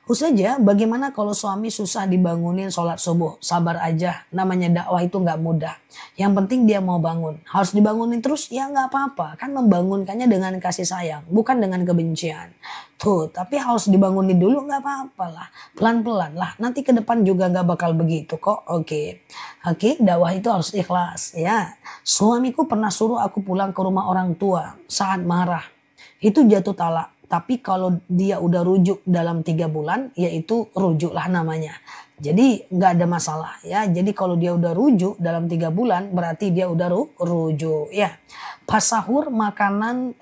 Saja bagaimana kalau suami susah dibangunin sholat subuh, sabar aja, namanya dakwah itu nggak mudah. Yang penting dia mau bangun, harus dibangunin terus ya nggak apa-apa, kan membangunkannya dengan kasih sayang, bukan dengan kebencian. Tuh, tapi harus dibangunin dulu nggak apa-apa lah, pelan-pelan lah, nanti ke depan juga nggak bakal begitu kok. Oke, dakwah itu harus ikhlas ya. Suamiku pernah suruh aku pulang ke rumah orang tua saat marah, itu jatuh talak. Tapi kalau dia udah rujuk dalam 3 bulan, yaitu rujuklah namanya. Jadi nggak ada masalah ya. Jadi kalau dia udah rujuk dalam 3 bulan, berarti dia udah rujuk ya. Pas sahur makanan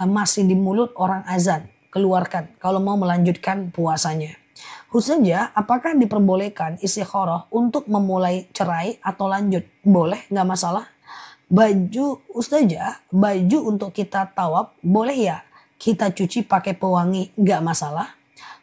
masih di mulut orang azan, keluarkan kalau mau melanjutkan puasanya. Khususnya apakah diperbolehkan istikharah untuk memulai cerai atau lanjut? Boleh, nggak masalah. Baju untuk kita tawaf boleh ya kita cuci pakai pewangi, nggak masalah.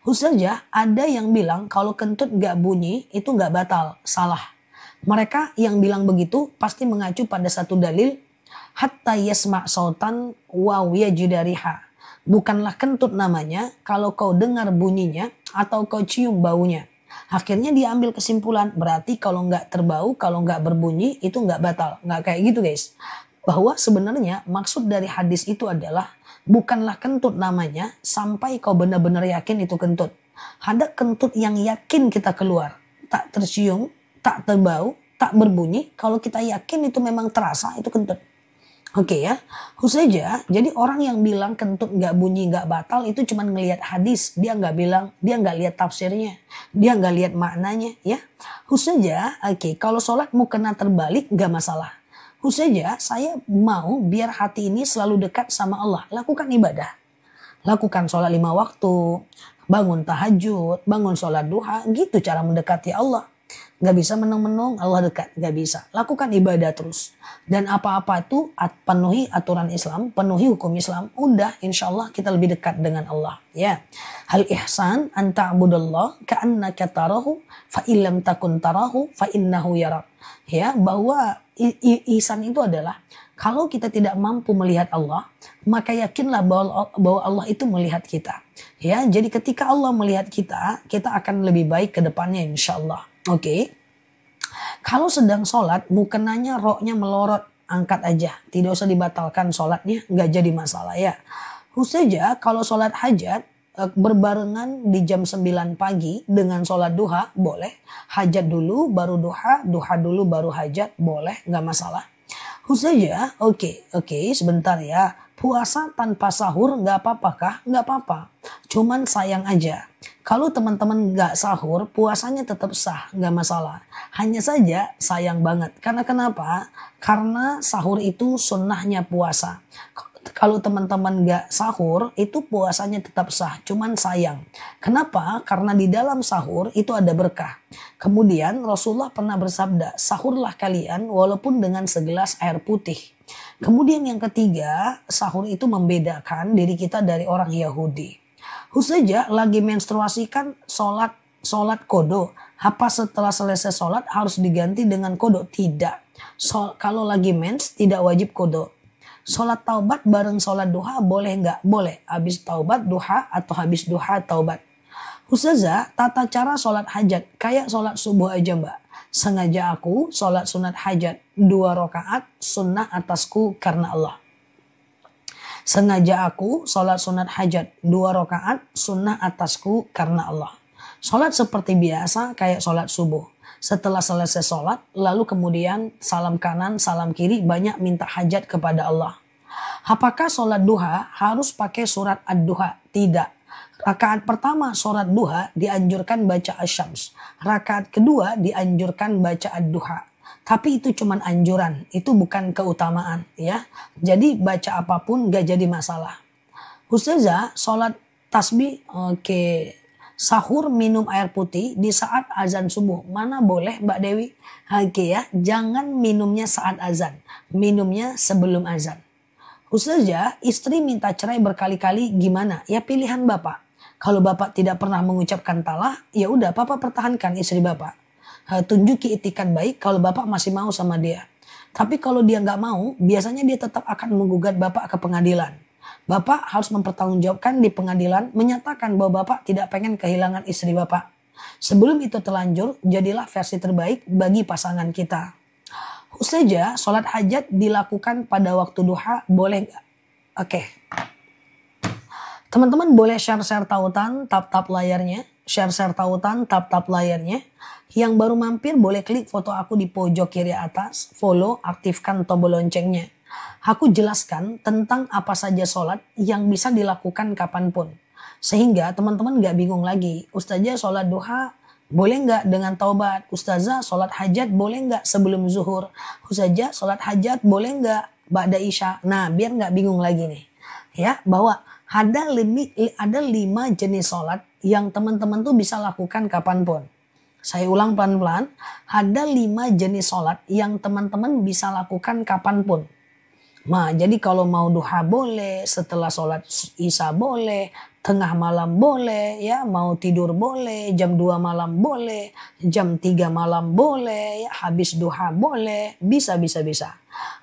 Khususnya ada yang bilang kalau kentut nggak bunyi itu nggak batal, salah. Mereka yang bilang begitu pasti mengacu pada satu dalil, hatta yasma' sautan wa yajidariha. Bukanlah kentut namanya kalau kau dengar bunyinya atau kau cium baunya. Akhirnya dia ambil kesimpulan, berarti kalau nggak terbau, kalau nggak berbunyi itu nggak batal. Nggak kayak gitu guys. Bahwa sebenarnya maksud dari hadis itu adalah bukanlah kentut namanya sampai kau benar-benar yakin itu kentut. Ada kentut yang yakin kita keluar. Tak tercium, tak terbau, tak berbunyi. Kalau kita yakin itu memang terasa itu kentut. Oke ya, khususnya jadi orang yang bilang kentut nggak bunyi nggak batal itu cuma ngelihat hadis, dia nggak lihat tafsirnya, dia nggak lihat maknanya ya. Khususnya kalau sholat mau kena terbalik nggak masalah. Khususnya saya mau biar hati ini selalu dekat sama Allah, lakukan ibadah, lakukan sholat 5 waktu, bangun tahajud, bangun sholat duha, gitu cara mendekati Allah. Gak bisa menung-menung Allah dekat, gak bisa. Lakukan ibadah terus. Dan apa-apa itu penuhi aturan Islam, penuhi hukum Islam. Udah insya Allah kita lebih dekat dengan Allah. Ya. Hal ihsan an ta'budallah ka'annaka tarahu fa illam takun tarahu fa innahu yarak. Ya, bahwa ihsan itu adalah kalau kita tidak mampu melihat Allah, maka yakinlah bahwa Allah itu melihat kita. Ya, jadi ketika Allah melihat kita, kita akan lebih baik ke depannya insya Allah. Oke. Kalau sedang sholat, mukenanya roknya melorot, angkat aja. Tidak usah dibatalkan sholatnya, nggak jadi masalah ya. Khususnya kalau sholat hajat, berbarengan di jam 9 pagi dengan sholat duha, boleh. Hajat dulu, baru duha, duha dulu, baru hajat, boleh, nggak masalah. Khususnya, oke, sebentar ya. Puasa tanpa sahur nggak apa-apa kah? Nggak apa-apa. Cuman sayang aja. Kalau teman-teman nggak sahur, puasanya tetap sah, nggak masalah. Hanya saja sayang banget. Karena kenapa? Karena sahur itu sunnahnya puasa. Kalau teman-teman nggak sahur, itu puasanya tetap sah. Cuman sayang. Kenapa? Karena di dalam sahur itu ada berkah. Kemudian Rasulullah pernah bersabda, sahurlah kalian walaupun dengan segelas air putih. Kemudian yang ketiga, sahur itu membedakan diri kita dari orang Yahudi. Khususnya lagi menstruasi kan sholat kodo. Apa setelah selesai sholat harus diganti dengan kodo? Tidak. Kalau lagi mens tidak wajib kodo. Sholat taubat bareng sholat duha boleh nggak? Boleh. Habis taubat duha atau habis duha taubat. Khususnya tata cara sholat hajat. Kayak sholat subuh aja mbak. Sengaja aku sholat sunat hajat 2 rakaat sunnah atasku karena Allah. Sengaja aku sholat sunat hajat 2 rakaat sunnah atasku karena Allah. Sholat seperti biasa kayak sholat subuh. Setelah selesai sholat lalu kemudian salam kanan salam kiri banyak minta hajat kepada Allah. Apakah sholat duha harus pakai surat ad-duha? Tidak. Rakaat pertama sholat duha dianjurkan baca asyams. Rakaat kedua dianjurkan baca ad-duha. Tapi itu cuman anjuran, itu bukan keutamaan ya. Jadi baca apapun gak jadi masalah. Khususnya sholat tasbih, sahur minum air putih di saat azan subuh. Mana boleh Mbak Dewi? Ya, jangan minumnya saat azan. Minumnya sebelum azan. Khususnya istri minta cerai berkali-kali gimana? Ya pilihan Bapak. Kalau Bapak tidak pernah mengucapkan talak, ya udah Bapak pertahankan istri Bapak. Tunjuki itikat baik kalau Bapak masih mau sama dia. Tapi kalau dia nggak mau, biasanya dia tetap akan menggugat Bapak ke pengadilan. Bapak harus mempertanggungjawabkan di pengadilan, menyatakan bahwa Bapak tidak pengen kehilangan istri Bapak. Sebelum itu terlanjur, jadilah versi terbaik bagi pasangan kita. Ustazah, sholat hajat dilakukan pada waktu duha, boleh nggak? Oke. Teman-teman boleh share-share tautan, tap-tap layarnya. Share-share tautan, tap-tap layarnya. Yang baru mampir boleh klik foto aku di pojok kiri atas. Follow, aktifkan tombol loncengnya. Aku jelaskan tentang apa saja sholat yang bisa dilakukan kapanpun. Sehingga teman-teman gak bingung lagi. Ustazah sholat duha boleh nggak dengan taubat? Ustazah sholat hajat boleh nggak sebelum zuhur? Ustazah sholat hajat boleh nggak ba'da isya? Nah biar nggak bingung lagi nih. Ya bahwa ada 5 jenis sholat yang teman-teman tuh bisa lakukan kapanpun. Saya ulang pelan-pelan. Ada 5 jenis sholat yang teman-teman bisa lakukan kapanpun. Nah, jadi kalau mau duha boleh, setelah sholat isya boleh, tengah malam boleh, ya mau tidur boleh, jam 2 malam boleh, jam 3 malam boleh, ya habis duha boleh, bisa.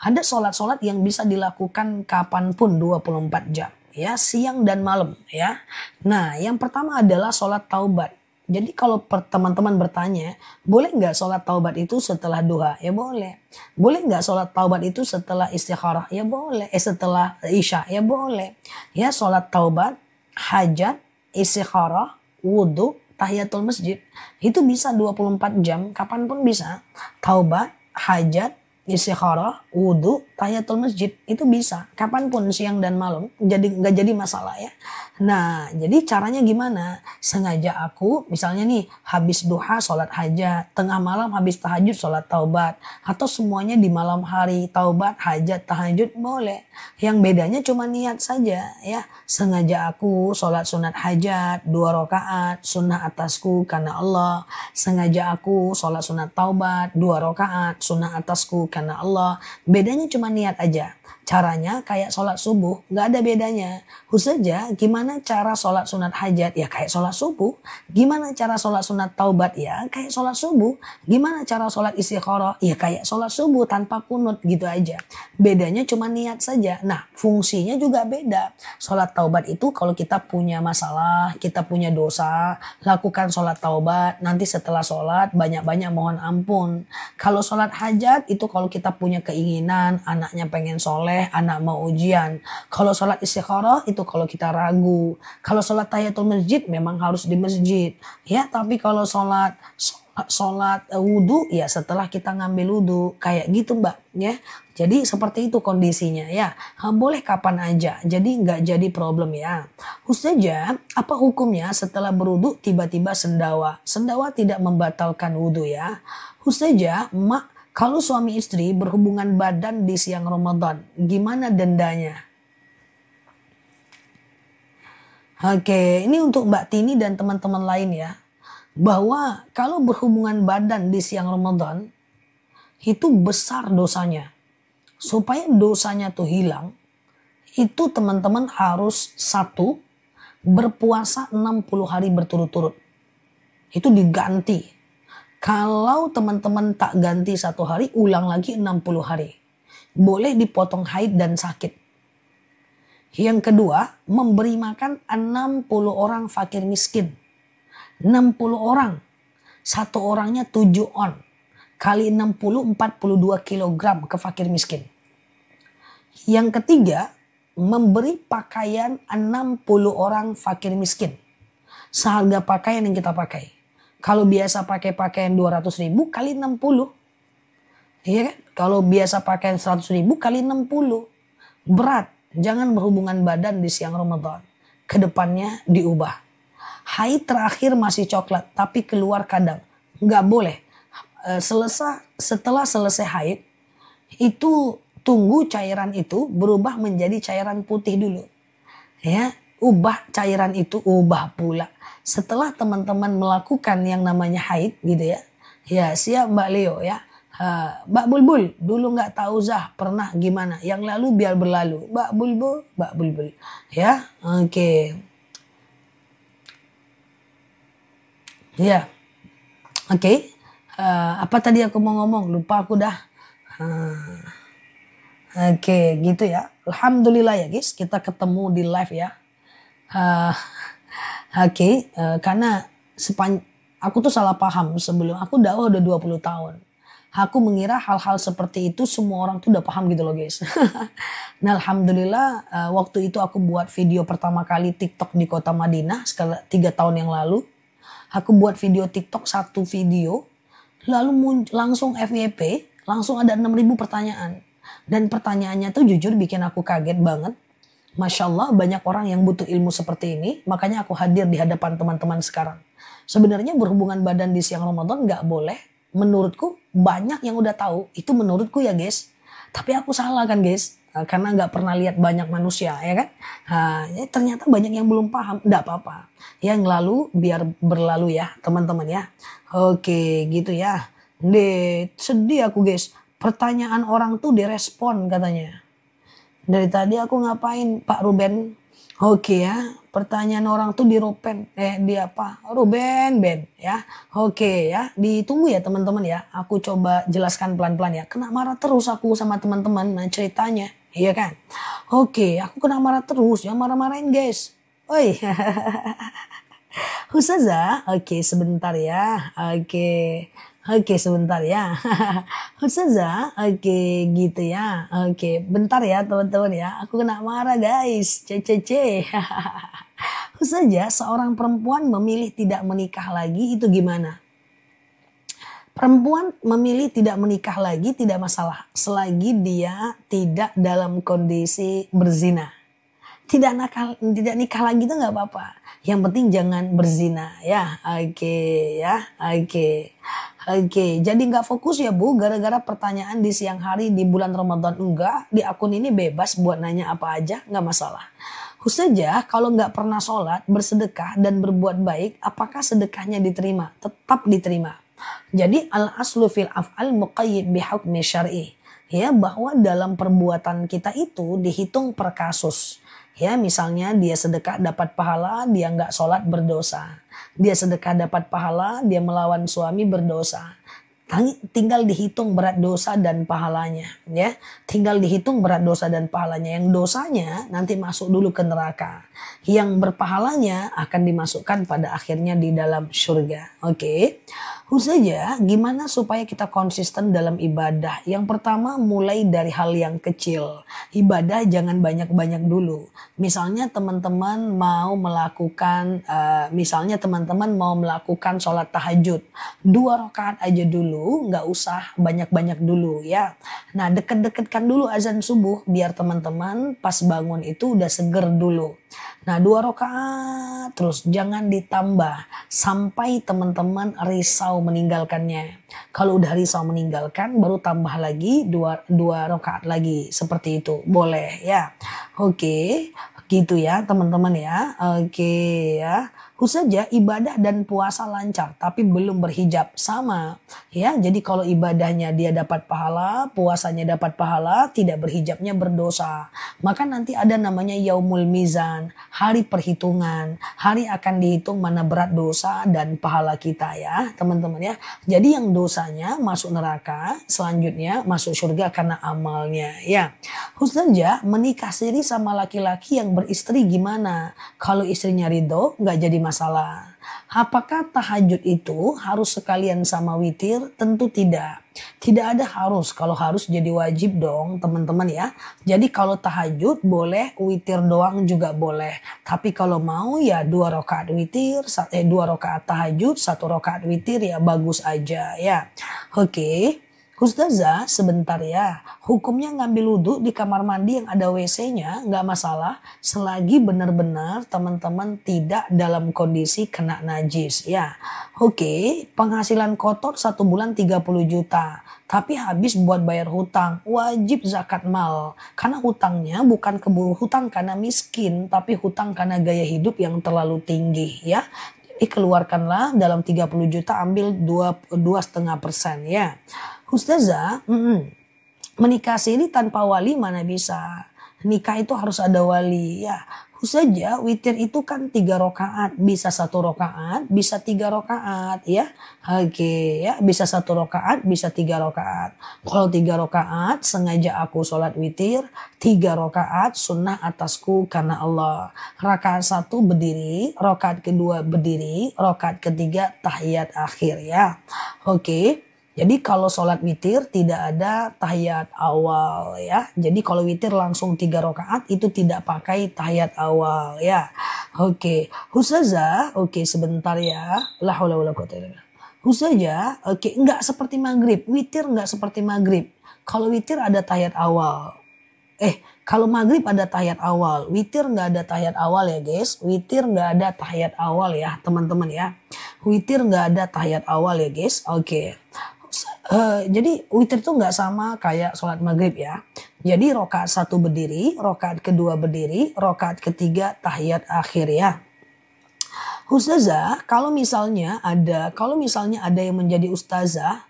Ada sholat-sholat yang bisa dilakukan kapanpun 24 jam, ya siang dan malam, ya. Nah, yang pertama adalah sholat taubat. Jadi kalau teman-teman bertanya, boleh nggak sholat taubat itu setelah duha? Ya boleh. Boleh nggak sholat taubat itu setelah istikharah? Ya boleh. Setelah isya? Ya boleh. Ya sholat taubat, hajat, istikharah, wudhu, tahiyatul masjid. Itu bisa 24 jam, kapanpun bisa. Taubat, hajat, istikharah, wudhu, tahiyatul masjid. Itu bisa, kapanpun siang dan malam. Jadi nggak jadi masalah ya. Nah, jadi caranya gimana? Sengaja aku, misalnya nih, habis duha sholat hajat, tengah malam habis tahajud sholat taubat, atau semuanya di malam hari taubat, hajat, tahajud boleh. Yang bedanya cuma niat saja, ya. Sengaja aku sholat sunat hajat 2 rakaat, sunnah atasku karena Allah. Sengaja aku sholat sunat taubat 2 rakaat, sunnah atasku karena Allah. Bedanya cuma niat aja. Caranya kayak sholat subuh, nggak ada bedanya. Ustazah, gimana cara sholat sunat hajat? Ya kayak sholat subuh. Gimana cara sholat sunat taubat? Ya kayak sholat subuh. Gimana cara sholat istikharah? Ya kayak sholat subuh tanpa kunut gitu aja. Bedanya cuma niat saja. Nah fungsinya juga beda. Sholat taubat itu kalau kita punya masalah, kita punya dosa, lakukan sholat taubat. Nanti setelah sholat banyak-banyak mohon ampun. Kalau sholat hajat itu kalau kita punya keinginan, anaknya pengen soleh, anak mau ujian. Kalau sholat istikharah itu kalau kita ragu. Kalau sholat tahiyatul masjid memang harus di masjid. Ya, tapi kalau sholat wudhu ya setelah kita ngambil wudhu kayak gitu Mbak ya. Jadi seperti itu kondisinya ya. Boleh kapan aja. Jadi nggak jadi problem ya. Ustazah, apa hukumnya setelah berwudhu tiba-tiba sendawa? Sendawa tidak membatalkan wudhu ya. Ustazah, kalau suami istri berhubungan badan di siang Ramadan, gimana dendanya? Oke, ini untuk Mbak Tini dan teman-teman lain ya. Bahwa kalau berhubungan badan di siang Ramadan, itu besar dosanya. Supaya dosanya tuh hilang, itu teman-teman harus satu, berpuasa 60 hari berturut-turut. Itu diganti. Kalau teman-teman tak ganti 1 hari, ulang lagi 60 hari. Boleh dipotong haid dan sakit. Yang kedua, memberi makan 60 orang fakir miskin. 60 orang. 1 orangnya 7 on. Kali 60, 42 kilogram ke fakir miskin. Yang ketiga, memberi pakaian 60 orang fakir miskin. Seharga pakaian yang kita pakai. Kalau biasa pakai pakaian 200.000 kali 60. Iya kan? Kalau biasa pakaian 100.000 kali 60. Berat. Jangan berhubungan badan di siang Ramadan. Kedepannya diubah. Haid terakhir masih coklat tapi keluar kadang. Nggak boleh. Setelah selesai haid, itu tunggu cairan itu berubah menjadi cairan putih dulu. Ya, ubah cairan itu, ubah pula. Setelah teman-teman melakukan yang namanya haid gitu ya. Ya siap Mbak Leo ya. Mbak Bulbul dulu nggak tahu Zah pernah gimana. Yang lalu biar berlalu. Mbak Bulbul. Ya oke. Ya, oke. Apa tadi aku mau ngomong? Lupa aku dah. Eh, Oke, gitu ya. Alhamdulillah ya guys, kita ketemu di live ya. Eh, Oke, karena aku tuh salah paham sebelum aku dakwah udah 20 tahun. Aku mengira hal-hal seperti itu semua orang tuh udah paham gitu loh guys. Nah alhamdulillah waktu itu aku buat video pertama kali TikTok di kota Madinah sekitar 3 tahun yang lalu. Aku buat video TikTok satu video, lalu langsung FYP, langsung ada 6.000 pertanyaan. Dan pertanyaannya tuh jujur bikin aku kaget banget. Masya Allah banyak orang yang butuh ilmu seperti ini, makanya aku hadir di hadapan teman-teman sekarang. Sebenarnya berhubungan badan di siang Ramadan nggak boleh. Menurutku banyak yang udah tahu, itu menurutku ya guys. Tapi aku salah kan guys, karena nggak pernah lihat banyak manusia ya kan. Ya, ternyata banyak yang belum paham, nggak apa-apa. Yang lalu biar berlalu ya teman-teman ya. Oke gitu ya. Sedih aku guys, pertanyaan orang tuh direspon katanya. Dari tadi aku ngapain Pak Ruben? Oke ya, pertanyaan orang tuh di Ruben, di apa? Ruben, Ben ya. Oke ya, ditunggu ya teman-teman ya. Aku coba jelaskan pelan-pelan ya. Kena marah terus aku sama teman-teman, nah ceritanya. Iya kan? Oke, aku kena marah terus, jangan marah-marahin guys. Oi, Ustazah, oke sebentar ya. Oke sebentar ya. Ustazah, oke gitu ya. Oke, bentar ya teman-teman ya. Aku kena marah guys. CCC. Ustazah, seorang perempuan memilih tidak menikah lagi itu gimana? Perempuan memilih tidak menikah lagi tidak masalah. Selagi dia tidak dalam kondisi berzina. Tidak nikah lagi itu nggak apa-apa. Yang penting jangan berzina ya. Oke ya. Oke. Jadi nggak fokus ya Bu gara-gara pertanyaan di siang hari di bulan Ramadan. Enggak, di akun ini bebas buat nanya apa aja, nggak masalah. Khususnya kalau nggak pernah sholat, bersedekah dan berbuat baik, apakah sedekahnya diterima? Tetap diterima. Jadi al-aslu fil af'al muqayyid bihukmi syar'i. Ya, bahwa dalam perbuatan kita itu dihitung per kasus. Ya, misalnya dia sedekah dapat pahala, dia nggak sholat berdosa. Dia sedekah dapat pahala, dia melawan suami berdosa. Tinggal dihitung berat dosa dan pahalanya, ya. Tinggal dihitung berat dosa dan pahalanya. Yang dosanya nanti masuk dulu ke neraka. Yang berpahalanya akan dimasukkan pada akhirnya di dalam surga. Oke. Saja, gimana supaya kita konsisten dalam ibadah? Yang pertama mulai dari hal yang kecil. Ibadah jangan banyak-banyak dulu. Misalnya teman-teman mau melakukan, sholat tahajud. 2 rakaat aja dulu, nggak usah banyak-banyak dulu ya. Nah deket-deketkan dulu azan subuh biar teman-teman pas bangun itu udah seger dulu. Nah 2 rakaat terus jangan ditambah sampai teman-teman risau meninggalkannya. Kalau udah risau meninggalkan baru tambah lagi dua rakaat lagi seperti itu boleh ya. Oke gitu ya teman-teman ya. Oke ya. Saja ibadah dan puasa lancar tapi belum berhijab sama ya. Jadi kalau ibadahnya dia dapat pahala, puasanya dapat pahala, tidak berhijabnya berdosa. Maka nanti ada namanya yaumul mizan, hari perhitungan. Hari akan dihitung mana berat dosa dan pahala kita ya teman-teman ya. Jadi yang dosanya masuk neraka, selanjutnya masuk surga karena amalnya ya. Saja menikah siri sama laki-laki yang beristri gimana? Kalau istrinya ridho nggak jadi masalah. Apakah tahajud itu harus sekalian sama witir? Tentu tidak. Tidak ada harus. Kalau harus jadi wajib dong teman-teman ya. Jadi kalau tahajud boleh, witir doang juga boleh. Tapi kalau mau ya 2 rakaat witir, 2 rakaat tahajud, 1 rakaat witir ya bagus aja ya. Oke. Ustazah sebentar ya, hukumnya ngambil wudhu di kamar mandi yang ada WC-nya nggak masalah selagi benar-benar teman-teman tidak dalam kondisi kena najis ya. Oke, penghasilan kotor 1 bulan 30 juta tapi habis buat bayar hutang, wajib zakat mal. Karena hutangnya bukan keburu hutang karena miskin tapi hutang karena gaya hidup yang terlalu tinggi ya. Dikeluarkanlah dalam 30 juta ambil 2,5% ya. Ustazah, menikah siri tanpa wali mana bisa? nikah itu harus ada wali ya. Saja witir itu kan 3 rakaat, bisa 1 rakaat, bisa 3 rakaat ya. Oke ya, bisa 1 rakaat, bisa 3 rakaat. Kalau 3 rakaat sengaja aku sholat witir, 3 rakaat sunnah atasku karena Allah. Rakaat 1 berdiri, rakaat kedua berdiri, rakaat ketiga tahiyat akhir ya. Oke. Jadi kalau sholat witir tidak ada tahiyat awal ya. Jadi kalau witir langsung 3 rakaat itu tidak pakai tahiyat awal ya. Oke. Ustazah, oke sebentar ya. La haula wala quwwata illa billah. Ustazah, oke enggak seperti maghrib. Witir enggak seperti maghrib. Kalau witir ada tahiyat awal. Kalau maghrib ada tahiyat awal, witir nggak ada tahiyat awal ya guys. Witir nggak ada tahiyat awal ya teman-teman ya. Witir nggak ada tahiyat awal ya guys. Oke. Jadi witir itu nggak sama kayak sholat maghrib ya. Jadi rokaat 1 berdiri, rokaat kedua berdiri, rokaat ketiga tahiyat akhir ya. Ustazah, kalau misalnya ada yang menjadi ustazah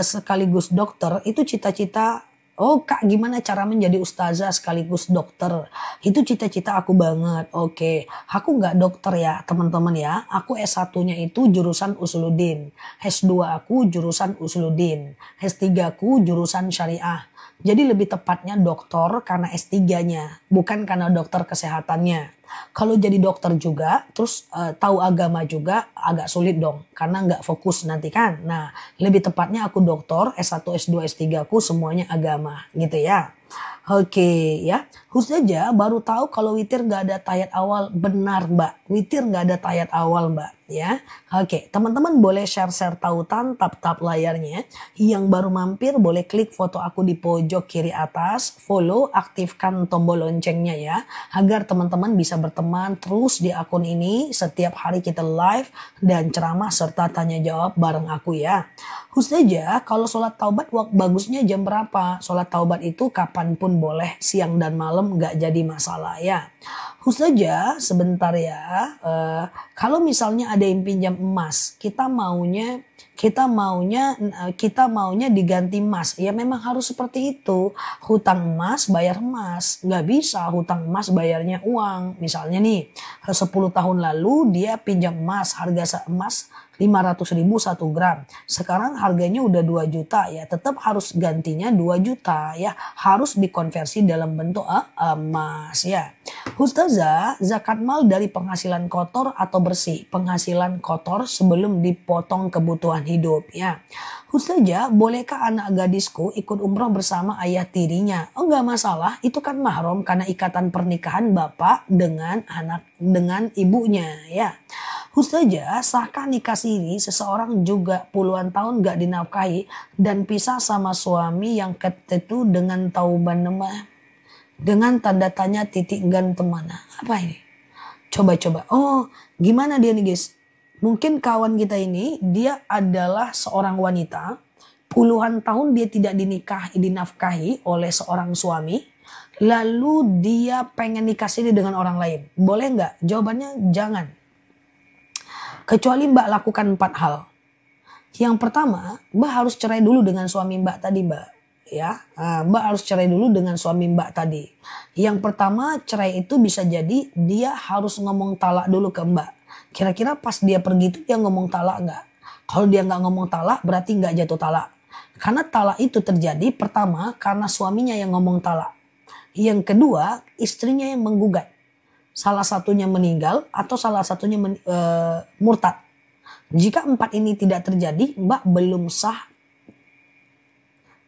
sekaligus dokter, itu cita-cita. Oh kak, gimana cara menjadi ustazah sekaligus dokter? Itu cita-cita aku banget. Oke, aku nggak dokter ya teman-teman ya. Aku S1-nya itu jurusan Usuluddin. S2 aku jurusan Usuluddin. S3 aku jurusan syariah. Jadi lebih tepatnya dokter karena S3-nya, bukan karena dokter kesehatannya. Kalau jadi dokter juga, terus tahu agama juga agak sulit dong. Karena nggak fokus nanti kan. Nah, lebih tepatnya aku dokter, S1, S2, S3 aku semuanya agama gitu ya. Oke ya. Ustazah baru tahu kalau witir nggak ada tahiyat awal. Benar mbak, witir nggak ada tahiyat awal mbak ya. Oke, teman-teman boleh share-share tautan, tap-tap layarnya. Yang baru mampir boleh klik foto aku di pojok kiri atas, follow, aktifkan tombol loncengnya ya. Agar teman-teman bisa berteman terus di akun ini. Setiap hari kita live dan ceramah serta tanya jawab bareng aku ya. Ustazah, kalau sholat taubat bagusnya jam berapa? Sholat taubat itu kapanpun boleh, siang dan malam gak jadi masalah ya. Ustazah, sebentar ya. Kalau misalnya ada yang pinjam emas, kita maunya diganti emas. Ya memang harus seperti itu. Hutang emas bayar emas. Gak bisa hutang emas bayarnya uang. Misalnya nih 10 tahun lalu dia pinjam emas, harga emas 500.000 1 gram. Sekarang harganya udah 2 juta ya. Tetap harus gantinya 2 juta ya. Harus dikonversi dalam bentuk emas ya. Ustazah, zakat mal dari penghasilan kotor atau bersih? Penghasilan kotor sebelum dipotong kebutuhan hidup ya. Ustazah, bolehkah anak gadisku ikut umroh bersama ayah tirinya? Oh enggak masalah, itu kan mahram karena ikatan pernikahan bapak dengan ibunya ya. Ustazah, sahkah nikah siri seseorang juga puluhan tahun gak dinafkahi dan pisah sama suami yang ketetu dengan tauban nemah dengan tanda tanya titik gantung mana? Apa ini? Coba-coba. Oh, gimana dia nih guys? Mungkin kawan kita ini dia adalah seorang wanita, puluhan tahun dia tidak dinafkahi oleh seorang suami, lalu dia pengen nikah siri dengan orang lain. Boleh nggak? Jawabannya jangan. Kecuali mbak lakukan 4 hal. Yang pertama, mbak harus cerai dulu dengan suami mbak tadi mbak. Ya, mbak harus cerai dulu dengan suami mbak tadi. Yang pertama cerai itu bisa jadi dia harus ngomong talak dulu ke mbak. Kira-kira pas dia pergi itu dia ngomong talak nggak? Kalau dia nggak ngomong talak berarti nggak jatuh talak. Karena talak itu terjadi pertama karena suaminya yang ngomong talak. Yang kedua istrinya yang menggugat. Salah satunya meninggal atau salah satunya murtad. Jika 4 ini tidak terjadi, mbak belum sah.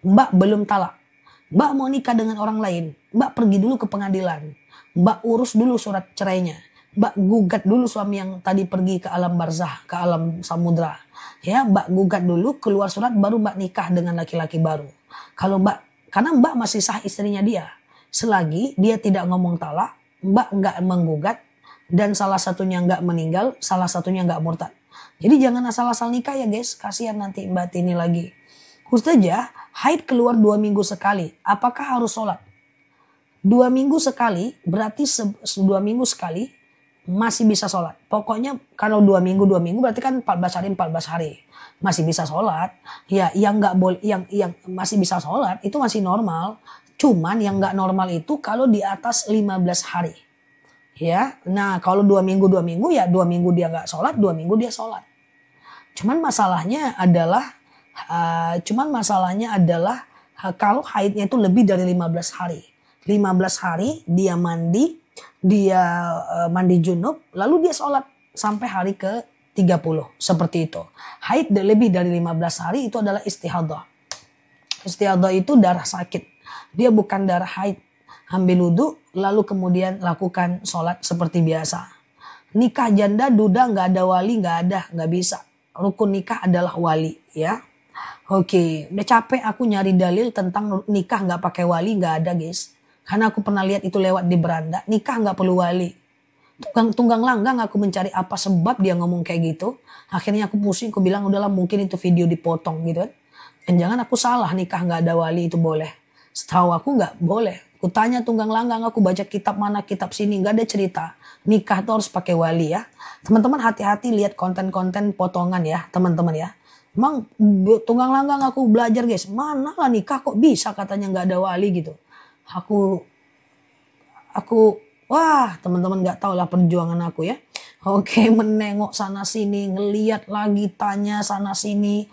Mbak belum talak. Mbak mau nikah dengan orang lain. Mbak pergi dulu ke pengadilan. Mbak urus dulu surat cerainya. Mbak gugat dulu suami yang tadi pergi ke alam barzah, ke alam samudra. Ya, mbak gugat dulu, keluar surat baru mbak nikah dengan laki-laki baru. Karena mbak masih sah istrinya dia. Selagi dia tidak ngomong talak, mbak nggak menggugat dan salah satunya nggak meninggal, salah satunya nggak murtad. Jadi jangan asal-asal nikah ya guys, kasihan nanti mbak Tini lagi. Ustazah, haid keluar 2 minggu sekali, apakah harus sholat? 2 minggu sekali, berarti 2 minggu sekali masih bisa sholat. Pokoknya kalau 2 minggu berarti kan 14 hari masih bisa sholat. Ya, yang nggak boleh, yang masih bisa sholat itu masih normal. Cuman yang nggak normal itu kalau di atas 15 hari. Ya, nah kalau 2 minggu ya 2 minggu dia nggak sholat, 2 minggu dia sholat. Cuman masalahnya adalah kalau haidnya itu lebih dari 15 hari. 15 hari dia mandi junub, lalu dia sholat sampai hari ke 30 seperti itu. Haid lebih dari 15 hari itu adalah istihadah. Istihadah itu darah sakit. Dia bukan darah haid. Ambil wudhu lalu kemudian lakukan sholat seperti biasa. Nikah janda duda nggak ada wali, nggak bisa. Rukun nikah adalah wali, ya. Oke, udah capek aku nyari dalil tentang nikah nggak pakai wali, nggak ada guys. Karena aku pernah lihat itu lewat di beranda, nikah nggak perlu wali. Tunggang langgang aku mencari apa sebab dia ngomong kayak gitu. Akhirnya aku pusing, aku bilang udahlah mungkin itu video dipotong gitu kan. Dan jangan aku salah, nikah nggak ada wali itu boleh. Setahu aku nggak boleh. Aku tanya tunggang langgang, aku baca kitab mana, kitab sini, nggak ada cerita. Nikah tuh harus pakai wali ya. Teman-teman hati-hati lihat konten-konten potongan ya teman-teman ya. Emang tunggang langgang aku belajar guys, mana lah nikah kok bisa katanya nggak ada wali gitu. Aku wah teman-teman nggak tahu lah perjuangan aku ya. Oke, menengok sana sini, ngeliat lagi, tanya sana sini.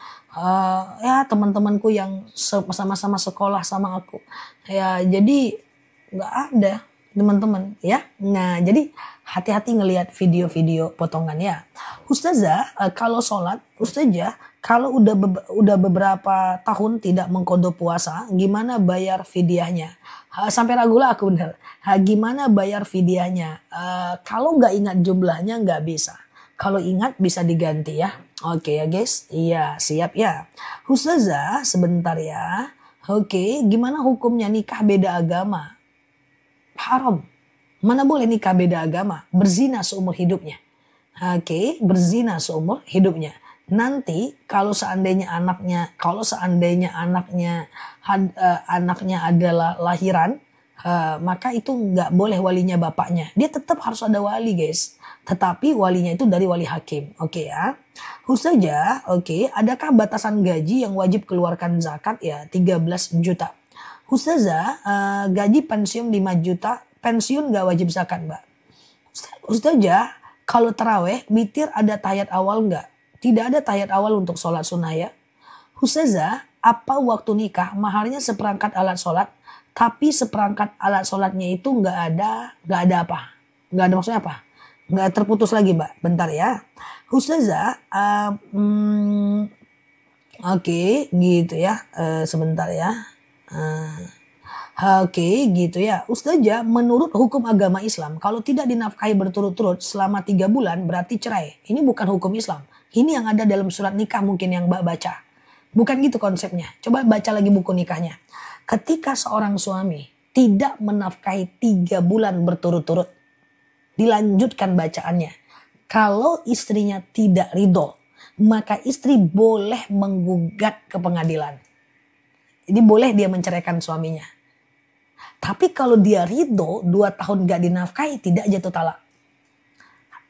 Ya teman-temanku yang sama-sama sekolah sama aku. Ya jadi nggak ada teman-teman ya. Nah jadi hati-hati ngelihat video-video potongan ya. Ustazah kalau sholat, ustazah kalau udah beberapa tahun tidak mengqadha puasa, gimana bayar fidyahnya? Sampai ragu lah aku bener. Gimana bayar fidyahnya? Kalau nggak ingat jumlahnya nggak bisa. Kalau ingat bisa diganti ya. Oke ya guys. Iya siap ya. Ustazah sebentar ya. Oke, gimana hukumnya nikah beda agama? Haram. Mana boleh nikah beda agama? Berzina seumur hidupnya. Oke, berzina seumur hidupnya. Nanti kalau seandainya anaknya adalah lahiran, maka itu nggak boleh walinya bapaknya. Dia tetap harus ada wali guys. Tetapi walinya itu dari wali hakim. Oke ya. Ustazah, oke, adakah batasan gaji yang wajib keluarkan zakat? Ya 13 juta. Ustazah, gaji pensiun 5 juta, pensiun nggak wajib zakat mbak. Ustazah, kalau taraweh, witir ada tahiyat awal nggak? Tidak ada tahiyat awal untuk sholat sunnah ya. Ustazah, apa waktu nikah maharnya seperangkat alat sholat, tapi seperangkat alat sholatnya itu nggak ada apa? Nggak ada maksudnya apa? Nggak terputus lagi mbak, bentar ya. Ustazah, oke, gitu ya, sebentar ya. Oke gitu ya. Ustazah, menurut hukum agama Islam, kalau tidak dinafkahi berturut-turut selama 3 bulan berarti cerai. Ini bukan hukum Islam. Ini yang ada dalam surat nikah mungkin yang mbak baca. Bukan gitu konsepnya. Coba baca lagi buku nikahnya. Ketika seorang suami tidak menafkahi 3 bulan berturut-turut, dilanjutkan bacaannya. Kalau istrinya tidak ridho, maka istri boleh menggugat ke pengadilan. Jadi boleh dia menceraikan suaminya. Tapi kalau dia ridho 2 tahun gak dinafkahi tidak jatuh talak.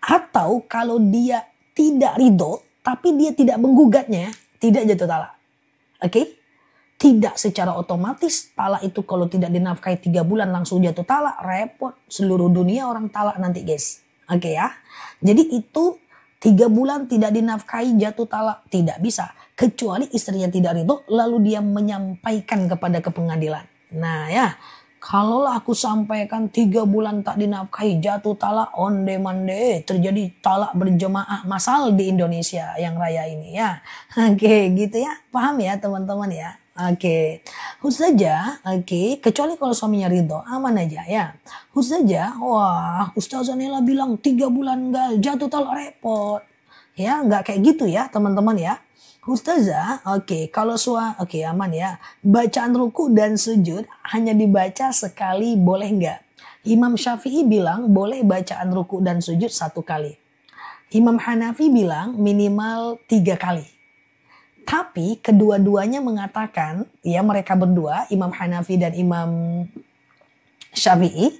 Atau kalau dia tidak ridho tapi dia tidak menggugatnya tidak jatuh talak. Oke? Tidak secara otomatis talak itu kalau tidak dinafkahi 3 bulan langsung jatuh talak. Repot. Seluruh dunia orang talak nanti guys. Oke ya. Jadi itu 3 bulan tidak dinafkahi jatuh talak. Tidak bisa. Kecuali istrinya tidak ridho lalu dia menyampaikan ke pengadilan. Nah ya. Kalaulah aku sampaikan 3 bulan tak dinafkahi jatuh talak onde-mande terjadi talak berjemaah massal di Indonesia yang raya ini ya. Oke gitu ya. Paham ya teman-teman ya. Oke. Ustazah, oke, kecuali kalau suaminya ridho aman aja ya. Ustazah, wah Ustazah Nela bilang 3 bulan enggak jatuh talak repot. Ya enggak kayak gitu ya teman-teman ya. Ustazah, oke, kalau oke aman ya. Bacaan ruku dan sujud hanya dibaca sekali boleh enggak? Imam Syafi'i bilang boleh bacaan ruku dan sujud 1 kali. Imam Hanafi bilang minimal 3 kali. Tapi kedua-duanya mengatakan, ya mereka berdua, Imam Hanafi dan Imam Syafi'i,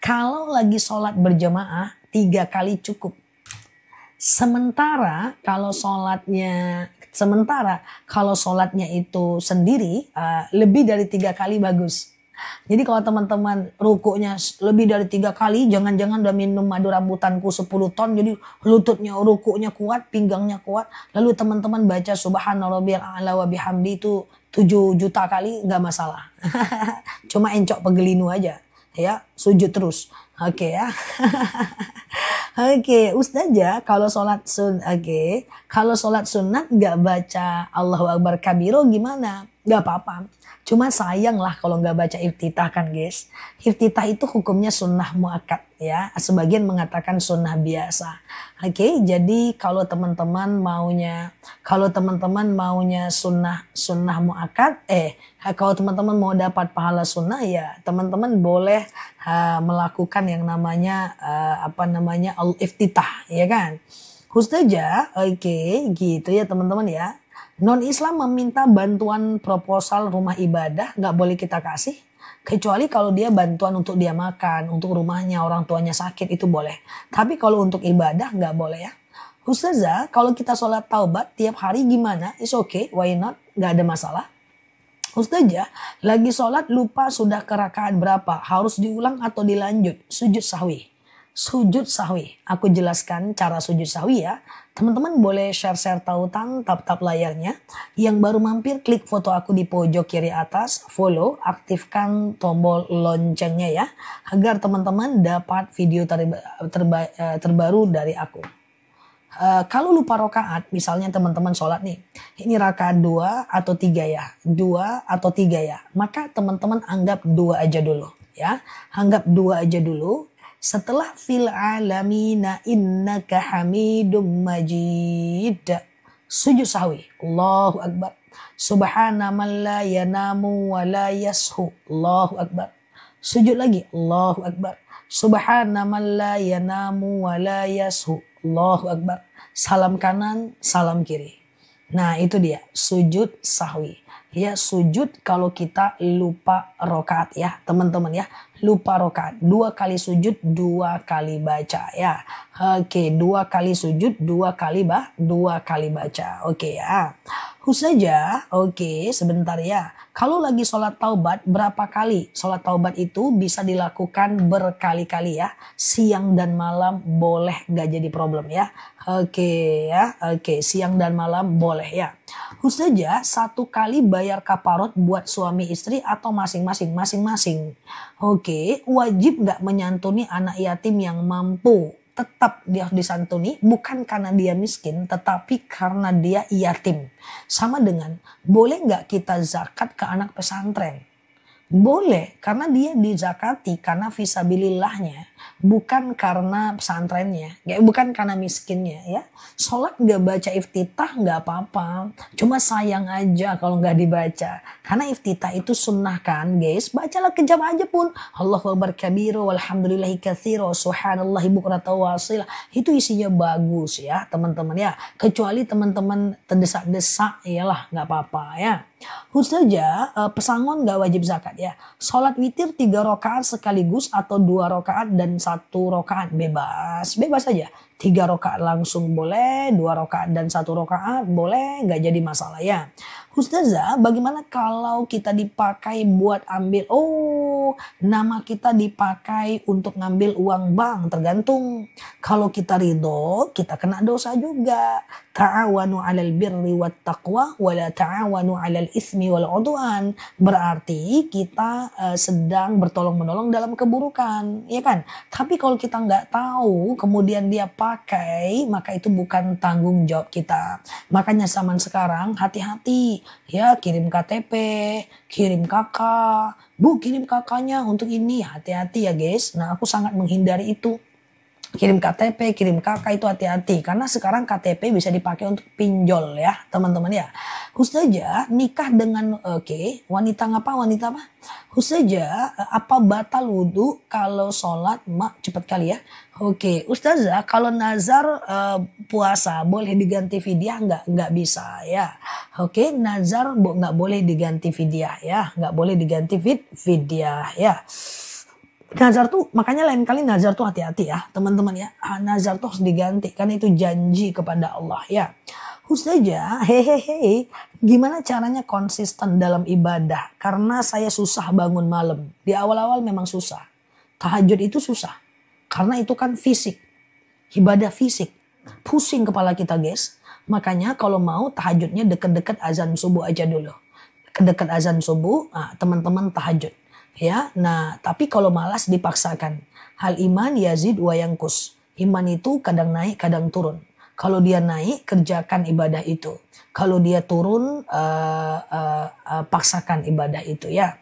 kalau lagi sholat berjamaah 3 kali cukup. Sementara kalau sholatnya itu sendiri lebih dari 3 kali bagus. Jadi kalau teman-teman rukuknya lebih dari 3 kali, jangan-jangan udah minum madu rambutanku 10 ton, jadi lututnya rukuknya kuat, pinggangnya kuat. Lalu teman-teman baca subhana rabbiyal a'la wa bihamdi itu 7 juta kali, nggak masalah. Cuma encok pegelinu aja. Ya, sujud terus. Oke ya. Oke, Ustazah, kalau kalau sholat sunat nggak baca Allahu Akbar kabiro gimana? Nggak apa-apa. Cuma sayang lah kalau nggak baca iftitah kan guys. Iftitah itu hukumnya sunnah muakkad ya. Sebagian mengatakan sunnah biasa. Oke, jadi kalau teman-teman maunya sunnah muakkad, kalau teman-teman mau dapat pahala sunnah ya teman-teman boleh melakukan yang namanya al-iftitah ya kan. Ustazah, gitu ya teman-teman ya. Non-Islam meminta bantuan proposal rumah ibadah, nggak boleh kita kasih. Kecuali kalau dia bantuan untuk dia makan, untuk rumahnya, orang tuanya sakit, itu boleh. Tapi kalau untuk ibadah nggak boleh ya. Ustazah, kalau kita sholat taubat tiap hari gimana? It's okay, why not? Nggak ada masalah. Ustazah, lagi sholat lupa sudah ke rakaat berapa? Harus diulang atau dilanjut? Sujud sahwi. Sujud sahwi. Aku jelaskan cara sujud sahwi ya. Teman-teman boleh share-share tautan, tap-tap layarnya. Yang baru mampir klik foto aku di pojok kiri atas, follow, aktifkan tombol loncengnya ya. Agar teman-teman dapat video terbaru dari aku. Kalau lupa rokaat, misalnya teman-teman sholat nih, ini rakaat 2 atau 3 ya, 2 atau 3 ya, maka teman-teman anggap 2 aja dulu ya, anggap 2 aja dulu. Setelah fil alamina innaka hamidum majid, sujud sahwi, Allahu Akbar, subhana man la yanamu wa la yashu, Allahu Akbar, sujud lagi, Allahu Akbar, subhana man la yanamu wa la yashu, Allahu Akbar, salam kanan, salam kiri. Nah itu dia sujud sahwi. Ya sujud kalau kita lupa rokaat ya teman-teman ya. Lupa rokaat. 2 kali sujud, 2 kali baca ya. Oke, 2 kali sujud, 2 kali baca. Oke ya. Ustazah, oke sebentar ya. Kalau lagi sholat taubat berapa kali? Sholat taubat itu bisa dilakukan berkali-kali ya. Siang dan malam boleh, nggak jadi problem ya. Oke ya, oke siang dan malam boleh ya. Ustazah, 1 kali bayar kafarot buat suami istri atau masing-masing? Masing-masing. Oke, wajib nggak menyantuni anak yatim yang mampu? Tetap dia disantuni bukan karena dia miskin tetapi karena dia yatim. Sama dengan boleh nggak kita zakat ke anak pesantren? Boleh, karena dia dizakati karena fisabilillahnya, bukan karena pesantrennya, ya, bukan karena miskinnya ya. Sholat nggak baca iftitah nggak apa-apa, cuma sayang aja kalau nggak dibaca. Karena iftitah itu sunnah kan guys, bacalah kejam aja pun. Allahu Akbar kabiru walhamdulillahi katsiru subhanallahi bukratan wa asila. Itu isinya bagus ya teman-teman ya. Kecuali teman-teman terdesak-desak, iyalah nggak apa-apa ya. Ustazah, pesangon gak wajib zakat ya. Sholat witir 3 rakaat sekaligus atau 2 rakaat dan 1 rakaat bebas. Bebas aja. 3 rakaat langsung boleh, 2 rakaat dan 1 rakaat boleh, gak jadi masalah ya. Ustazah, bagaimana kalau kita dipakai buat ambil, nama kita dipakai untuk ngambil uang bank, tergantung. Kalau kita ridho, kita kena dosa juga. Ta'awanu 'alal birri wat taqwa wa la ta'awanu 'alal itsmi wal 'udwan. Berarti kita sedang bertolong-menolong dalam keburukan, ya kan? Tapi kalau kita nggak tahu kemudian dia pakai, maka itu bukan tanggung jawab kita. Makanya zaman sekarang hati-hati ya, kirim KTP, kirim kakak, Bu kirim kakaknya untuk ini, hati-hati ya guys. Nah aku sangat menghindari itu. Kirim KTP, kirim kakak itu hati-hati. Karena sekarang KTP bisa dipakai untuk pinjol ya teman-teman ya. Ustazah, nikah dengan wanita apa? Ustazah, apa batal wudhu kalau sholat? Cepet kali ya. Ustazah, kalau nazar puasa boleh diganti fidyah nggak bisa ya. Nazar nggak boleh diganti fidyah ya. Nggak boleh diganti fidyah ya. Nazar tuh, makanya lain kali nazar tuh hati-hati ya teman-teman ya. Nazar tuh harus diganti karena itu janji kepada Allah ya. Ustazah, hehehe, gimana caranya konsisten dalam ibadah? Karena saya susah bangun malam. Di awal-awal memang susah. Tahajud itu susah. Karena itu kan fisik. Ibadah fisik. Pusing kepala kita guys. Makanya kalau mau tahajudnya deket-deket azan subuh aja dulu. Deket-deket azan subuh, teman-teman tahajud. Ya, nah tapi kalau malas dipaksakan. Hal iman yazid wa yankus. Iman itu kadang naik, kadang turun. Kalau dia naik, kerjakan ibadah itu. Kalau dia turun, paksakan ibadah itu ya.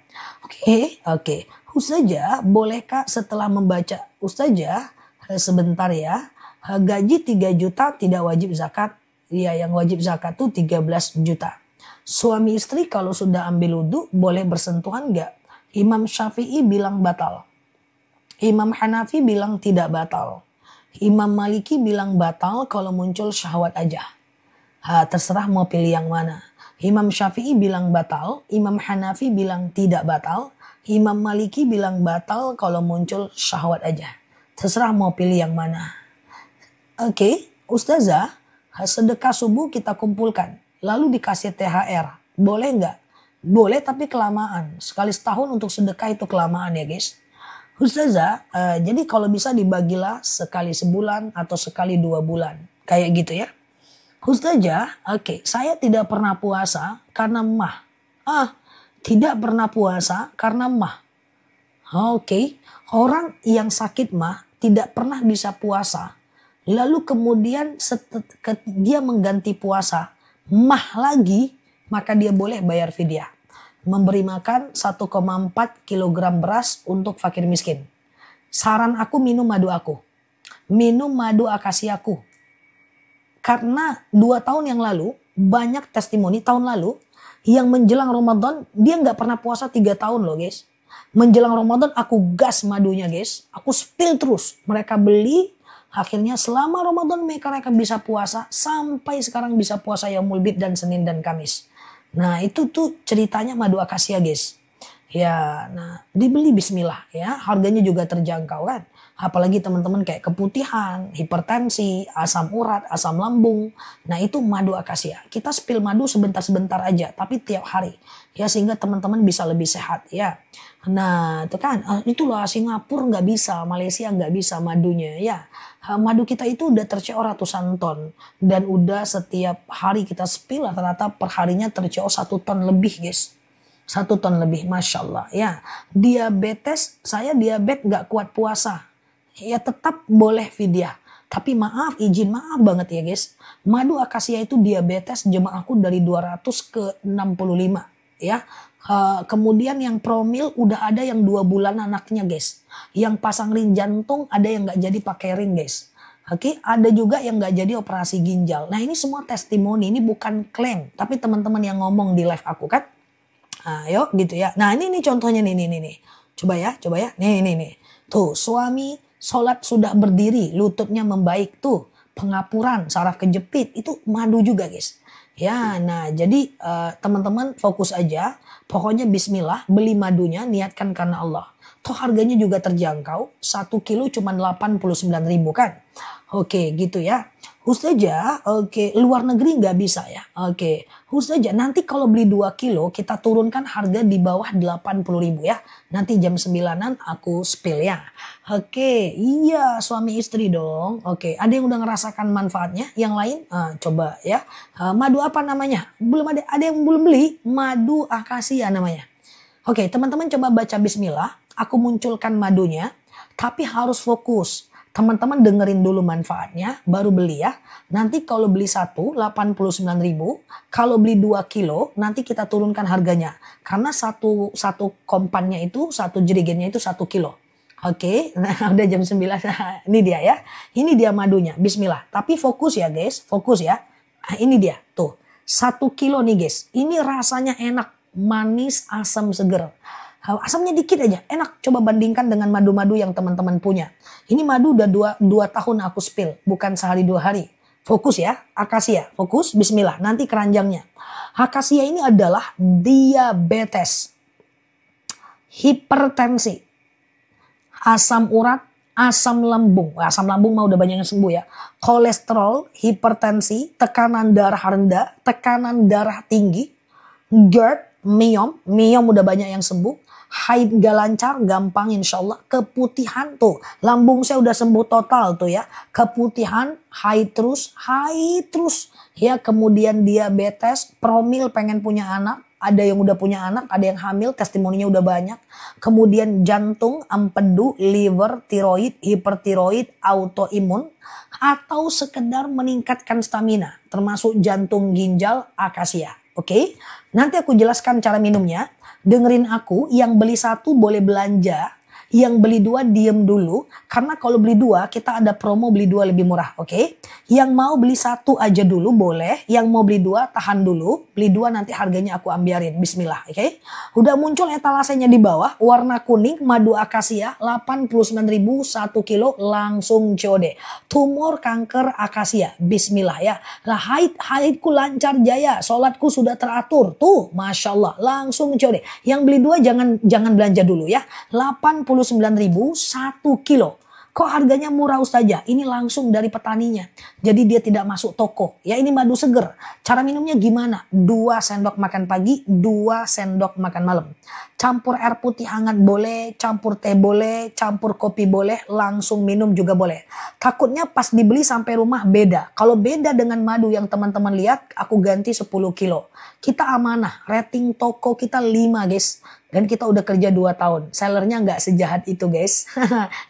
Oke. Ustazah, bolehkah setelah membaca Ustazah, sebentar ya. Gaji 3 juta tidak wajib zakat. Ya, yang wajib zakat tuh 13 juta. Suami istri kalau sudah ambil wudhu, boleh bersentuhan enggak? Imam Syafi'i bilang batal. Imam Hanafi bilang tidak batal. Imam Maliki bilang batal kalau muncul syahwat aja. Terserah mau pilih yang mana. Imam Syafi'i bilang batal. Imam Hanafi bilang tidak batal. Imam Maliki bilang batal kalau muncul syahwat aja. Terserah mau pilih yang mana. Oke, Ustazah, sedekah subuh kita kumpulkan. Lalu dikasih THR. Boleh nggak? Boleh tapi kelamaan. Sekali setahun untuk sedekah itu kelamaan ya guys. Ustazah, jadi kalau bisa dibagilah sekali sebulan atau sekali 2 bulan. Kayak gitu ya. Ustazah, oke, saya tidak pernah puasa karena mah. Tidak pernah puasa karena mah. Oke, orang yang sakit mah tidak pernah bisa puasa. Lalu kemudian dia mengganti puasa, mah lagi, maka dia boleh bayar fidyah. Memberi makan 1,4 kg beras untuk fakir miskin. Saran aku minum madu aku. Minum madu akasiaku. Karena 2 tahun yang lalu banyak testimoni tahun lalu yang menjelang Ramadan dia nggak pernah puasa 3 tahun loh guys. Menjelang Ramadan aku gas madunya guys. Aku spill terus. Mereka beli. Akhirnya selama Ramadan mereka bisa puasa. Sampai sekarang bisa puasa Yaumul Bid dan Senin dan Kamis. Nah itu tuh ceritanya madu akasia guys. Ya, nah dibeli bismillah ya. Harganya juga terjangkau kan. Apalagi teman-teman kayak keputihan, hipertensi, asam urat, asam lambung. Nah itu madu akasia. Kita spill madu sebentar-sebentar aja. Tapi tiap hari. Ya sehingga teman-teman bisa lebih sehat ya. Nah itu kan. Itulah Singapura nggak bisa. Malaysia nggak bisa madunya ya. Madu kita itu udah terco ratusan ton. Dan udah setiap hari kita spill rata-rata perharinya terco 1 ton lebih guys. 1 ton lebih, Masya Allah ya. Diabetes, saya diabetes gak kuat puasa. Ya tetap boleh fidyah. Tapi maaf, izin maaf banget ya guys. Madu akasia itu diabetes jemaahku dari 200 ke 65 ya. Kemudian yang promil udah ada yang 2 bulan anaknya guys. Yang pasang ring jantung ada yang gak jadi pakai ring guys. Oke, ada juga yang gak jadi operasi ginjal. Nah ini semua testimoni, ini bukan klaim. Tapi teman-teman yang ngomong di live aku kan. Ayo gitu ya. Nah ini contohnya nih. Coba ya. Nih. Tuh suami sholat sudah berdiri, lututnya membaik tuh. Pengapuran, saraf kejepit, itu madu juga guys. Ya, nah jadi teman-teman fokus aja. Pokoknya bismillah, beli madunya, niatkan karena Allah. Toh harganya juga terjangkau, 1 kilo cuma 89.000 kan. Oke gitu ya. Ustazah, oke, luar negeri nggak bisa ya. Oke, Ustazah, nanti kalau beli 2 kilo kita turunkan harga di bawah 80.000 ya. Nanti jam 9-an aku spill ya. Oke, iya suami istri dong. Oke, ada yang udah ngerasakan manfaatnya? Yang lain coba ya. Madu apa namanya? Belum ada yang belum beli? Madu akasia namanya. Oke, teman-teman coba baca bismillah. Aku munculkan madunya, tapi harus fokus. Teman-teman dengerin dulu manfaatnya, baru beli ya. Nanti kalau beli 1, 89.000. Kalau beli 2 kilo, nanti kita turunkan harganya. Karena satu kompannya itu, 1 jerigennya itu 1 kilo. Oke, nah udah jam 9. Nah, ini dia ya. Ini dia madunya, bismillah. Tapi fokus ya guys, fokus ya. Nah, ini dia, tuh. 1 kilo nih guys. Ini rasanya enak, manis, asam, seger. Asamnya dikit aja, enak. Coba bandingkan dengan madu-madu yang teman-teman punya. Ini madu udah 2 tahun aku spill, bukan sehari 2 hari. Fokus ya, akasia. Fokus, bismillah. Nanti keranjangnya. Akasia ini adalah diabetes, hipertensi, asam urat, asam lambung. Asam lambung mah udah banyak yang sembuh ya. Kolesterol, hipertensi, tekanan darah rendah, tekanan darah tinggi, GERD, miom. Miom udah banyak yang sembuh. Haid gak lancar, gampang insya Allah. Keputihan tuh, lambung saya udah sembuh total tuh ya. Keputihan, haid terus. Ya, kemudian diabetes, promil pengen punya anak. Ada yang udah punya anak, ada yang hamil, testimoninya udah banyak. Kemudian jantung, empedu, liver, tiroid, hipertiroid, autoimun. Atau sekedar meningkatkan stamina, termasuk jantung, ginjal, akasia. Oke, nanti aku jelaskan cara minumnya. Dengerin aku, yang beli satu boleh belanja. Yang beli dua diem dulu. Karena kalau beli dua kita ada promo beli dua lebih murah. Oke. Yang mau beli satu aja dulu boleh. Yang mau beli dua tahan dulu. Beli dua nanti harganya aku ambiarin. Bismillah. Oke. Udah muncul etalasenya di bawah. Warna kuning madu akasia 89.000 1 kilo langsung COD. Tumor kanker akasia. Bismillah ya. Nah haidku lancar jaya. Sholatku sudah teratur. Tuh Masya Allah langsung COD. Yang beli dua jangan belanja dulu ya. 89.000 1 kilo. Kok harganya murah Ustazah? Ini langsung dari petaninya. Jadi dia tidak masuk toko. Ya ini madu seger. Cara minumnya gimana? 2 sendok makan pagi, 2 sendok makan malam. Campur air putih hangat boleh, campur teh boleh, campur kopi boleh, langsung minum juga boleh. Takutnya pas dibeli sampai rumah beda. Kalau beda dengan madu yang teman-teman lihat, aku ganti 10 kilo. Kita amanah, rating toko kita 5 guys. Dan kita udah kerja 2 tahun. Sellernya nggak sejahat itu guys.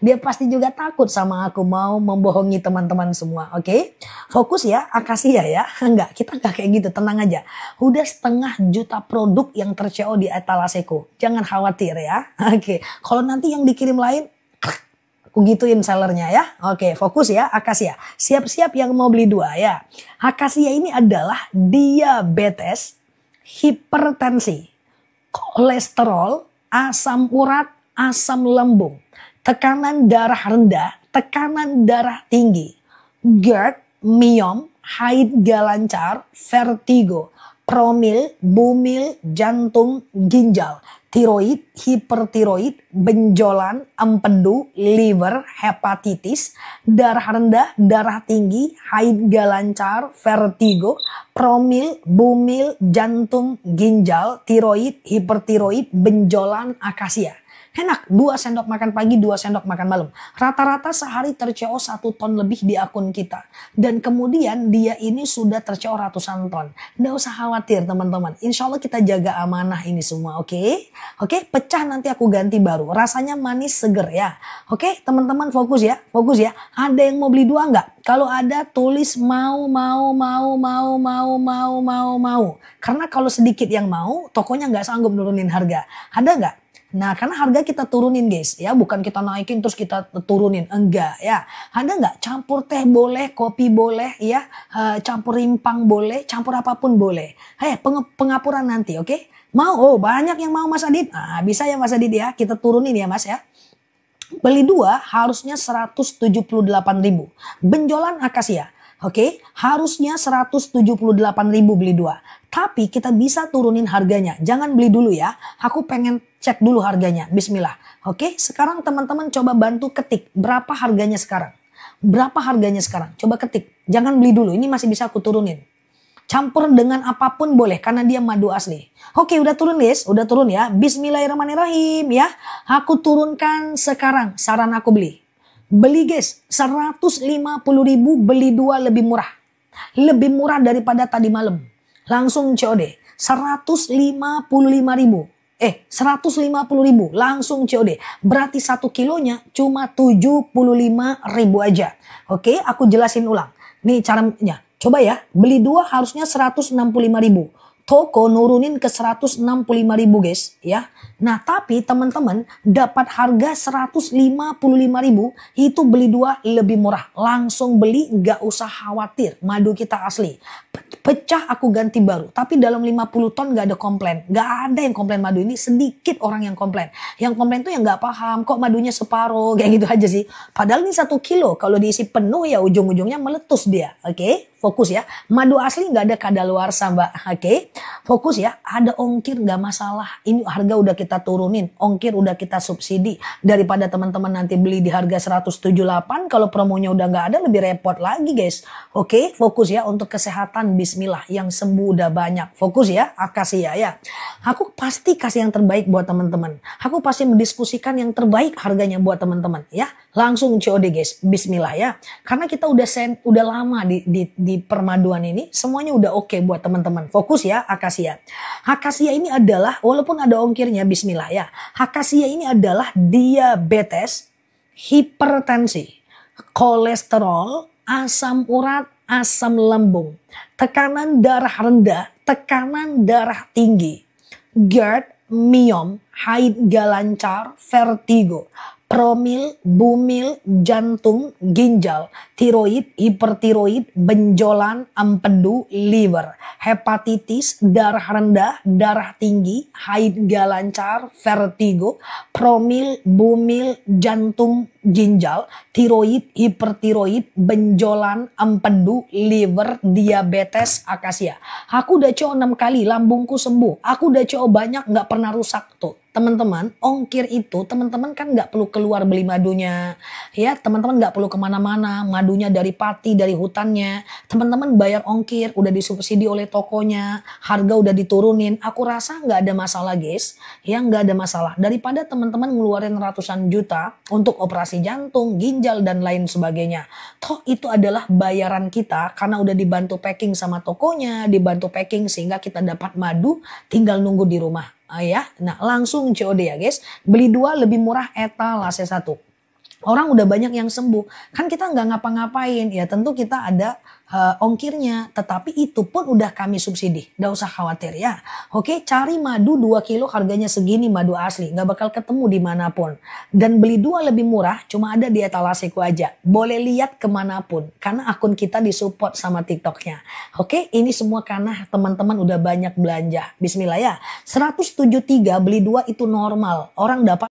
Dia pasti juga takut sama aku mau membohongi teman-teman semua. Oke. Fokus ya, akasia ya. Enggak, kita nggak kayak gitu. Tenang aja. Udah 500.000 produk yang ter-CO di etalaseku. Jangan khawatir ya. Oke. Kalau nanti yang dikirim lain, aku gituin sellernya ya. Oke, fokus ya, akasia. Siap-siap yang mau beli 2 ya. Akasia ini adalah diabetes, hipertensi, kolesterol, asam urat, asam lambung, tekanan darah rendah, tekanan darah tinggi, GERD, miom, haid gak lancar, vertigo, promil, bumil, jantung, ginjal, tiroid, hipertiroid, benjolan, empedu, liver, hepatitis, darah rendah, darah tinggi, haid gak lancar, vertigo, promil, bumil, jantung, ginjal, tiroid, hipertiroid, benjolan, akasia. Enak, 2 sendok makan pagi, 2 sendok makan malam. Rata-rata sehari ter-CO 1 ton lebih di akun kita. Dan kemudian dia ini sudah ter-CO ratusan ton. Nggak usah khawatir teman-teman. Insya Allah kita jaga amanah ini semua, oke? Oke, pecah nanti aku ganti baru. Rasanya manis seger ya. Oke, teman-teman fokus ya. Fokus ya. Ada yang mau beli 2 nggak? Kalau ada tulis mau. Karena kalau sedikit yang mau, tokonya nggak sanggup nurunin harga. Ada nggak? Nah karena harga kita turunin guys ya, bukan kita naikin terus kita turunin, enggak ya. Ada nggak? Campur teh boleh, kopi boleh ya, campur rimpang boleh, campur apapun boleh. Pengapuran nanti oke? Mau? Oh banyak yang mau Mas Adit. Nah bisa ya Mas Adit ya, kita turunin ya Mas ya. Beli 2 harusnya 178.000. Benjolan akasia. Oke, harusnya 178.000 beli 2. Tapi kita bisa turunin harganya. Jangan beli dulu ya. Aku pengen cek dulu harganya. Bismillah. Oke, sekarang teman-teman coba bantu ketik. Berapa harganya sekarang? Berapa harganya sekarang? Coba ketik. Jangan beli dulu. Ini masih bisa aku turunin. Campur dengan apapun boleh karena dia madu asli. Oke, udah turun guys. Udah turun ya. Bismillahirrahmanirrahim ya. Aku turunkan sekarang. Saran aku beli. Beli guys, 150.000 beli 2 lebih murah. Lebih murah daripada tadi malam. Langsung COD. 155.000. 150.000 langsung COD. Berarti 1 kilonya cuma 75.000 aja. Oke, aku jelasin ulang. Nih caranya. Coba ya, beli 2 harusnya 165.000. Toko nurunin ke 165.000 guys ya. Nah tapi teman-teman dapat harga 155.000 itu beli 2 lebih murah. Langsung beli gak usah khawatir. Madu kita asli. Pecah aku ganti baru. Tapi dalam 50 ton gak ada komplain. Gak ada yang komplain madu ini. Sedikit orang yang komplain. Yang komplain tuh yang gak paham kok madunya separuh. Kayak gitu aja sih. Padahal ini 1 kilo. Kalau diisi penuh ya ujung-ujungnya meletus dia. Oke. fokus ya. Madu asli nggak ada kadaluarsa Mbak, oke? Fokus ya, ada ongkir nggak masalah. Ini harga udah kita turunin, ongkir udah kita subsidi. Daripada teman-teman nanti beli di harga 178, kalau promonya udah nggak ada lebih repot lagi guys. Oke, fokus ya untuk kesehatan, bismillah. Yang sembuh udah banyak, fokus ya, akasia ya. Aku pasti kasih yang terbaik buat teman-teman. Aku pasti mendiskusikan yang terbaik harganya buat teman-teman ya. Langsung COD guys, bismillah ya. Karena kita udah lama di permaduan ini, semuanya udah oke buat teman-teman. Fokus ya, akasia. Akasia ini adalah, walaupun ada ongkirnya, bismillah ya. Akasia ini adalah diabetes, hipertensi, kolesterol, asam urat, asam lambung, tekanan darah rendah, tekanan darah tinggi, GERD, miom, haid gak lancar, vertigo, promil, bumil, jantung, ginjal, tiroid, hipertiroid, benjolan, empedu, liver, hepatitis, darah rendah, darah tinggi, haid gak lancar, vertigo, promil, bumil, jantung, ginjal, tiroid, hipertiroid, benjolan, empedu, liver, diabetes, akasia. Aku udah coba 6 kali, lambungku sembuh. Aku udah coba banyak, gak pernah rusak tuh. Teman-teman, ongkir itu teman-teman kan nggak perlu keluar beli madunya. Ya, teman-teman nggak perlu kemana-mana. Madunya dari pati, dari hutannya. Teman-teman bayar ongkir, udah disubsidi oleh tokonya. Harga udah diturunin. Aku rasa nggak ada masalah guys. Ya, nggak ada masalah. Daripada teman-teman ngeluarin ratusan juta untuk operasi jantung, ginjal, dan lain sebagainya. Toh itu adalah bayaran kita karena udah dibantu packing sama tokonya. Dibantu packing sehingga kita dapat madu tinggal nunggu di rumah. Ya, nah langsung COD ya guys. Beli 2 lebih murah etalase 1. Orang udah banyak yang sembuh. Kan kita nggak ngapa-ngapain. Ya tentu kita ada ongkirnya. Tetapi itu pun udah kami subsidi. Nggak usah khawatir ya. Oke, cari madu 2 kilo harganya segini, madu asli. Nggak bakal ketemu dimanapun. Dan beli 2 lebih murah cuma ada di etalaseku aja. Boleh lihat kemanapun. Karena akun kita disupport sama TikToknya. Oke, ini semua karena teman-teman udah banyak belanja. Bismillah ya. 173 beli 2 itu normal. Orang dapat